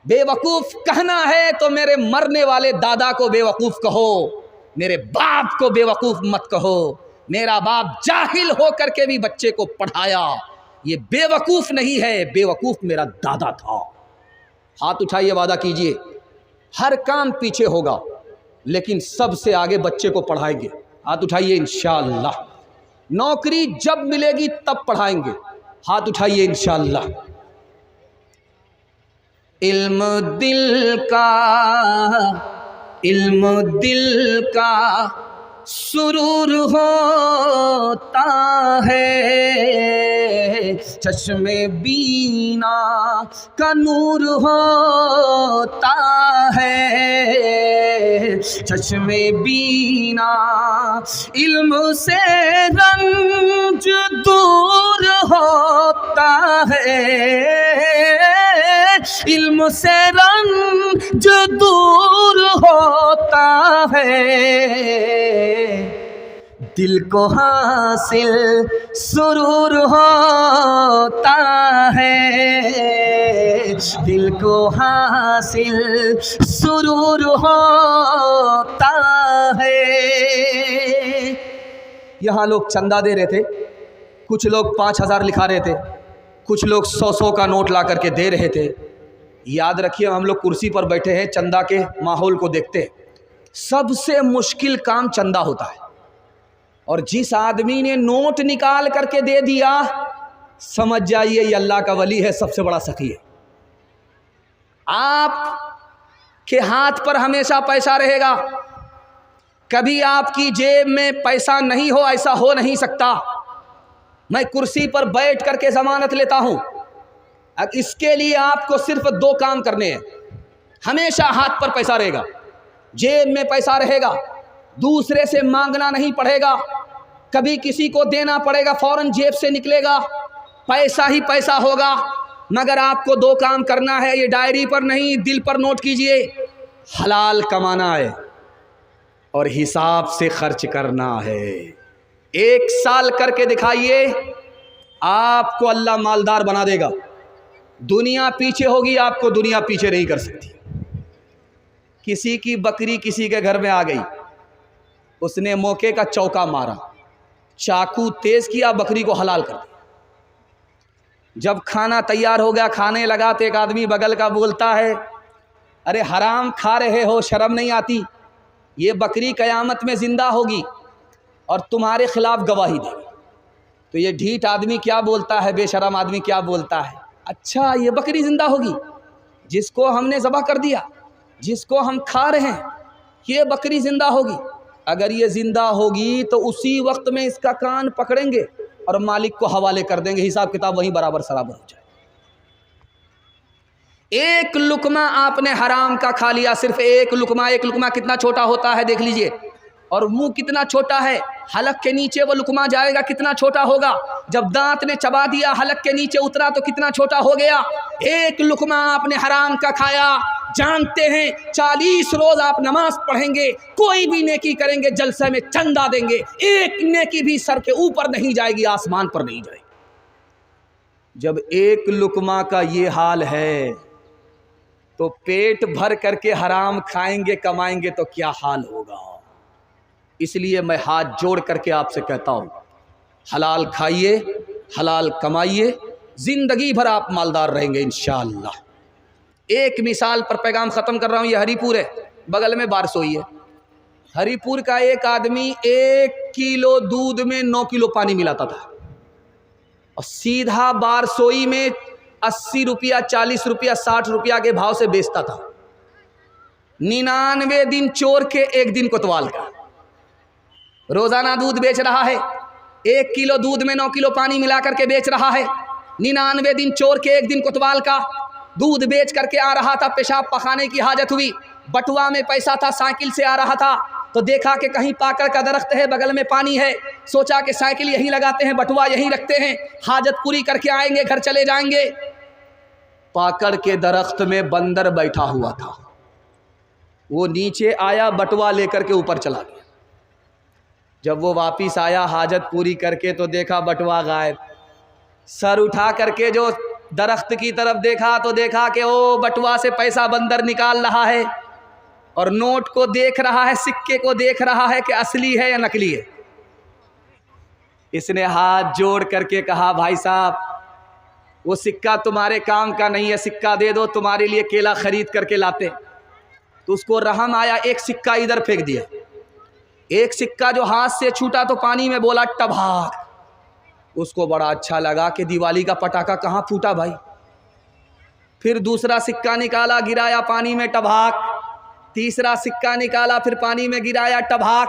बेवकूफ़ कहना है तो मेरे मरने वाले दादा को बेवकूफ़ कहो, मेरे बाप को बेवकूफ़ मत कहो। मेरा बाप जाहिल हो करके भी बच्चे को पढ़ाया, ये बेवकूफ़ नहीं है, बेवकूफ़ मेरा दादा था। हाथ उठाइए, वादा कीजिए, हर काम पीछे होगा लेकिन सबसे आगे बच्चे को पढ़ाएंगे। हाथ उठाइए, इंशाअल्लाह। नौकरी जब मिलेगी तब पढ़ाएंगे। हाथ उठाइए, इंशाअल्लाह। इल्म दिल का सुरूर होता है, चश्मे बीना का नूर होता है, चश्मे बीना इल्म से रंज दूर होता है, इल्म से रंज दूर होता है, दिल को हासिल सुरूर होता है, दिल को हासिल सुरूर होता है। यहाँ लोग चंदा दे रहे थे, कुछ लोग 5,000 लिखा रहे थे, कुछ लोग 100-100 का नोट ला करके दे रहे थे। याद रखिए, हम लोग कुर्सी पर बैठे हैं, चंदा के माहौल को देखते हैं। सबसे मुश्किल काम चंदा होता है, और जिस आदमी ने नोट निकाल करके दे दिया, समझ जाइए ये अल्लाह का वली है, सबसे बड़ा सखी है। आप के हाथ पर हमेशा पैसा रहेगा, कभी आपकी जेब में पैसा नहीं हो, ऐसा हो नहीं सकता। मैं कुर्सी पर बैठ करके ज़मानत लेता हूं। अब इसके लिए आपको सिर्फ 2 काम करने हैं। हमेशा हाथ पर पैसा रहेगा, जेब में पैसा रहेगा, दूसरे से मांगना नहीं पड़ेगा, कभी किसी को देना पड़ेगा फौरन जेब से निकलेगा, पैसा ही पैसा होगा। मगर आपको 2 काम करना है, ये डायरी पर नहीं, दिल पर नोट कीजिए। हलाल कमाना है और हिसाब से खर्च करना है। 1 साल करके दिखाइए, आपको अल्लाह मालदार बना देगा। दुनिया पीछे होगी, आपको दुनिया पीछे नहीं कर सकती। किसी की बकरी किसी के घर में आ गई, उसने मौके का चौका मारा, चाकू तेज किया, बकरी को हलाल कर दिया। जब खाना तैयार हो गया, खाने लगा तो एक आदमी बगल का बोलता है, अरे हराम खा रहे हो, शर्म नहीं आती? ये बकरी कयामत में जिंदा होगी और तुम्हारे खिलाफ गवाही देगी। तो ये ढीठ आदमी क्या बोलता है, बेशरम आदमी क्या बोलता है, अच्छा ये बकरी जिंदा होगी, जिसको हमने ज़बह कर दिया, जिसको हम खा रहे हैं, ये बकरी जिंदा होगी। अगर ये जिंदा होगी तो उसी वक्त में इसका कान पकड़ेंगे और मालिक को हवाले कर देंगे, हिसाब किताब वहीं बराबर सराबर हो जाए। एक लुकमा आपने हराम का खा लिया, सिर्फ एक लुकमा कितना छोटा होता है देख लीजिए, और मुंह कितना छोटा है, हलक के नीचे वो लुकमा जाएगा कितना छोटा होगा, जब दांत ने चबा दिया हलक के नीचे उतरा तो कितना छोटा हो गया। एक लुकमा आपने हराम का खाया, जानते हैं 40 रोज आप नमाज पढ़ेंगे, कोई भी नेकी करेंगे जलसे में चंदा देंगे, एक नेकी भी सर के ऊपर नहीं जाएगी, आसमान पर नहीं जाएगी। जब एक लुकमा का ये हाल है तो पेट भर करके हराम खाएंगे कमाएंगे तो क्या हाल होगा। इसलिए मैं हाथ जोड़ करके आपसे कहता हूं, हलाल खाइए, हलाल कमाइए, जिंदगी भर आप मालदार रहेंगे इंशाअल्लाह। एक मिसाल पर पैगाम ख़त्म कर रहा हूं। ये हरिपुर है, बगल में बारसोई है। हरिपुर का एक आदमी 1 किलो दूध में 9 किलो पानी मिलाता था और सीधा बारसोई में 80 रुपया, 40 रुपया, 60 रुपया के भाव से बेचता था। 99 दिन चोर के, 1 दिन कोतवाल का। रोजाना दूध बेच रहा है, 1 किलो दूध में 9 किलो पानी मिला करके बेच रहा है। 99 दिन चोर के, 1 दिन कोतवाल का। दूध बेच करके आ रहा था, पेशाब पखाने की हाजत हुई, बटुआ में पैसा था, साइकिल से आ रहा था तो देखा कि कहीं पाकड़ का दरख्त है, बगल में पानी है, सोचा कि साइकिल यहीं लगाते हैं, बटुआ यहीं रखते हैं, हाजत पूरी करके आएंगे, घर चले जाएंगे। पाकड़ के दरख्त में बंदर बैठा हुआ था, वो नीचे आया, बटुआ लेकर के ऊपर चला गया। जब वो वापिस आया हाजत पूरी करके तो देखा बटुआ गायब। सर उठा करके जो दरख्त की तरफ देखा तो देखा कि वो बटुआ से पैसा बंदर निकाल रहा है और नोट को देख रहा है, सिक्के को देख रहा है कि असली है या नकली है। इसने हाथ जोड़ करके कहा, भाई साहब वो सिक्का तुम्हारे काम का नहीं है, सिक्का दे दो, तुम्हारे लिए केला खरीद करके लाते। तो उसको रहम आया, एक सिक्का इधर फेंक दिया। एक सिक्का जो हाथ से छूटा तो पानी में बोला टभाक। उसको बड़ा अच्छा लगा कि दिवाली का पटाखा कहाँ फूटा भाई। फिर दूसरा सिक्का निकाला, गिराया पानी में टभाक। तीसरा सिक्का निकाला, फिर पानी में गिराया टभाक।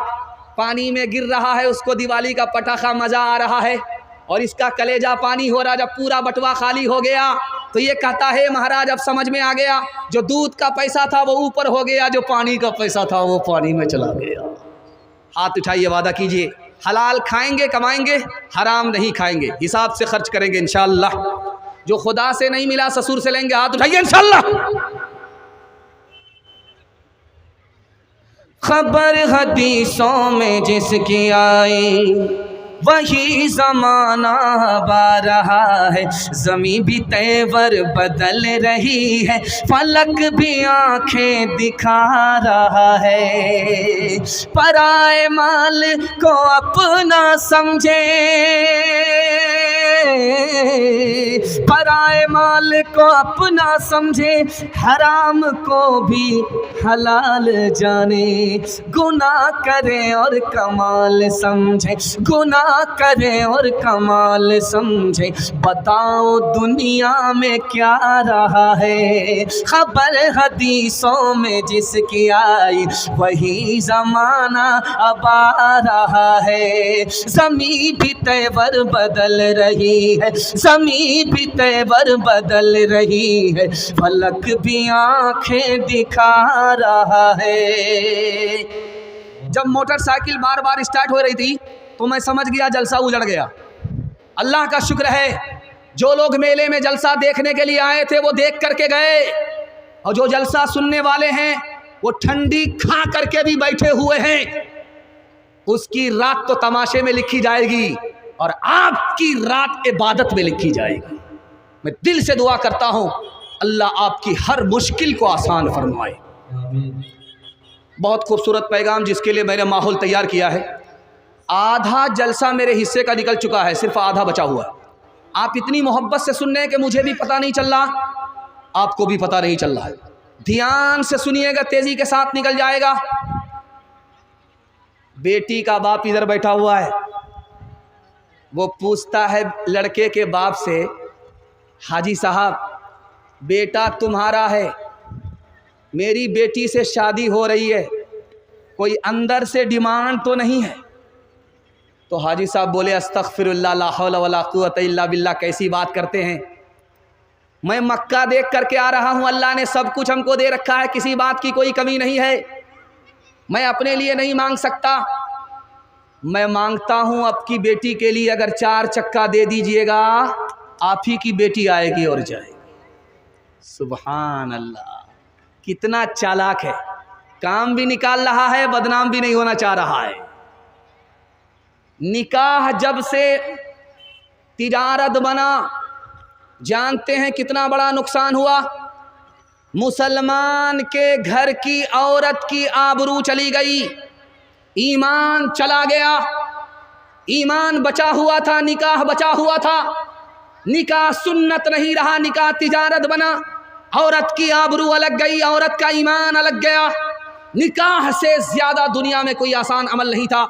पानी में गिर रहा है, उसको दिवाली का पटाखा मजा आ रहा है और इसका कलेजा पानी हो रहा। जब पूरा बटुआ खाली हो गया तो ये कहता है महाराज अब समझ में आ गया, जो दूध का पैसा था वो ऊपर हो गया, जो पानी का पैसा था वो पानी में चला गया। हाथ उठाइए, वादा कीजिए, हलाल खाएंगे कमाएंगे, हराम नहीं खाएंगे, हिसाब से खर्च करेंगे इंशाअल्लाह। जो खुदा से नहीं मिला ससुर से लेंगे, हाथ उठाइए इंशाअल्लाह। खबर हदीसों में जिसकी आई वही ज़माना आ रहा है। ज़मीं भी तेवर बदल रही है, फलक भी आंखें दिखा रहा है। पराए माल को अपना समझे, पराए माल को अपना समझे, हराम को भी हलाल जाने। गुनाह करे और कमाल समझे, गुनाह करे और कमाल समझे, बताओ दुनिया में क्या रहा है। खबर हदीसों में जिसकी आई वही ज़माना अब आ रहा है। ज़मीं भी तेवर बदल रही है, ज़मीं भी तेवर बदल रही है, फलक भी आंखें दिखा रहा है। जब मोटरसाइकिल बार बार स्टार्ट हो रही थी तो मैं समझ गया जलसा उजड़ गया। अल्लाह का शुक्र है, जो लोग मेले में जलसा देखने के लिए आए थे वो देख करके गए, और जो जलसा सुनने वाले हैं वो ठंडी खा करके भी बैठे हुए हैं। उसकी रात तो तमाशे में लिखी जाएगी और आपकी रात इबादत में लिखी जाएगी। मैं दिल से दुआ करता हूं अल्लाह आपकी हर मुश्किल को आसान फरमाए। बहुत खूबसूरत पैगाम जिसके लिए मैंने माहौल तैयार किया है। आधा जलसा मेरे हिस्से का निकल चुका है, सिर्फ आधा बचा हुआ है। आप इतनी मोहब्बत से सुन रहे हैं कि मुझे भी पता नहीं चल रहा, आपको भी पता नहीं चल रहा है। ध्यान से सुनिएगा, तेजी के साथ निकल जाएगा। बेटी का बाप इधर बैठा हुआ है, वो पूछता है लड़के के बाप से, हाजी साहब बेटा तुम्हारा है, मेरी बेटी से शादी हो रही है, कोई अंदर से डिमांड तो नहीं है। तो हाजी साहब बोले अस्तगफिरुल्लाह ला हौला वला कुव्वता इल्ला बिल्लाह, कैसी बात करते हैं। मैं मक्का देख करके आ रहा हूँ, अल्लाह ने सब कुछ हमको दे रखा है, किसी बात की कोई कमी नहीं है। मैं अपने लिए नहीं मांग सकता, मैं मांगता हूँ आपकी बेटी के लिए, अगर 4 चक्का दे दीजिएगा आप ही की बेटी आएगी और जाएगी। सुभान अल्लाह, कितना चालाक है, काम भी निकाल रहा है, बदनाम भी नहीं होना चाह रहा है। निकाह जब से तिजारत बना, जानते हैं कितना बड़ा नुकसान हुआ। मुसलमान के घर की औरत की आबरू चली गई, ईमान चला गया। ईमान बचा हुआ था, निकाह बचा हुआ था, निकाह सुन्नत नहीं रहा, निकाह तिजारत बना। औरत की आबरू अलग गई, औरत का ईमान अलग गया। निकाह से ज्यादा दुनिया में कोई आसान अमल नहीं था।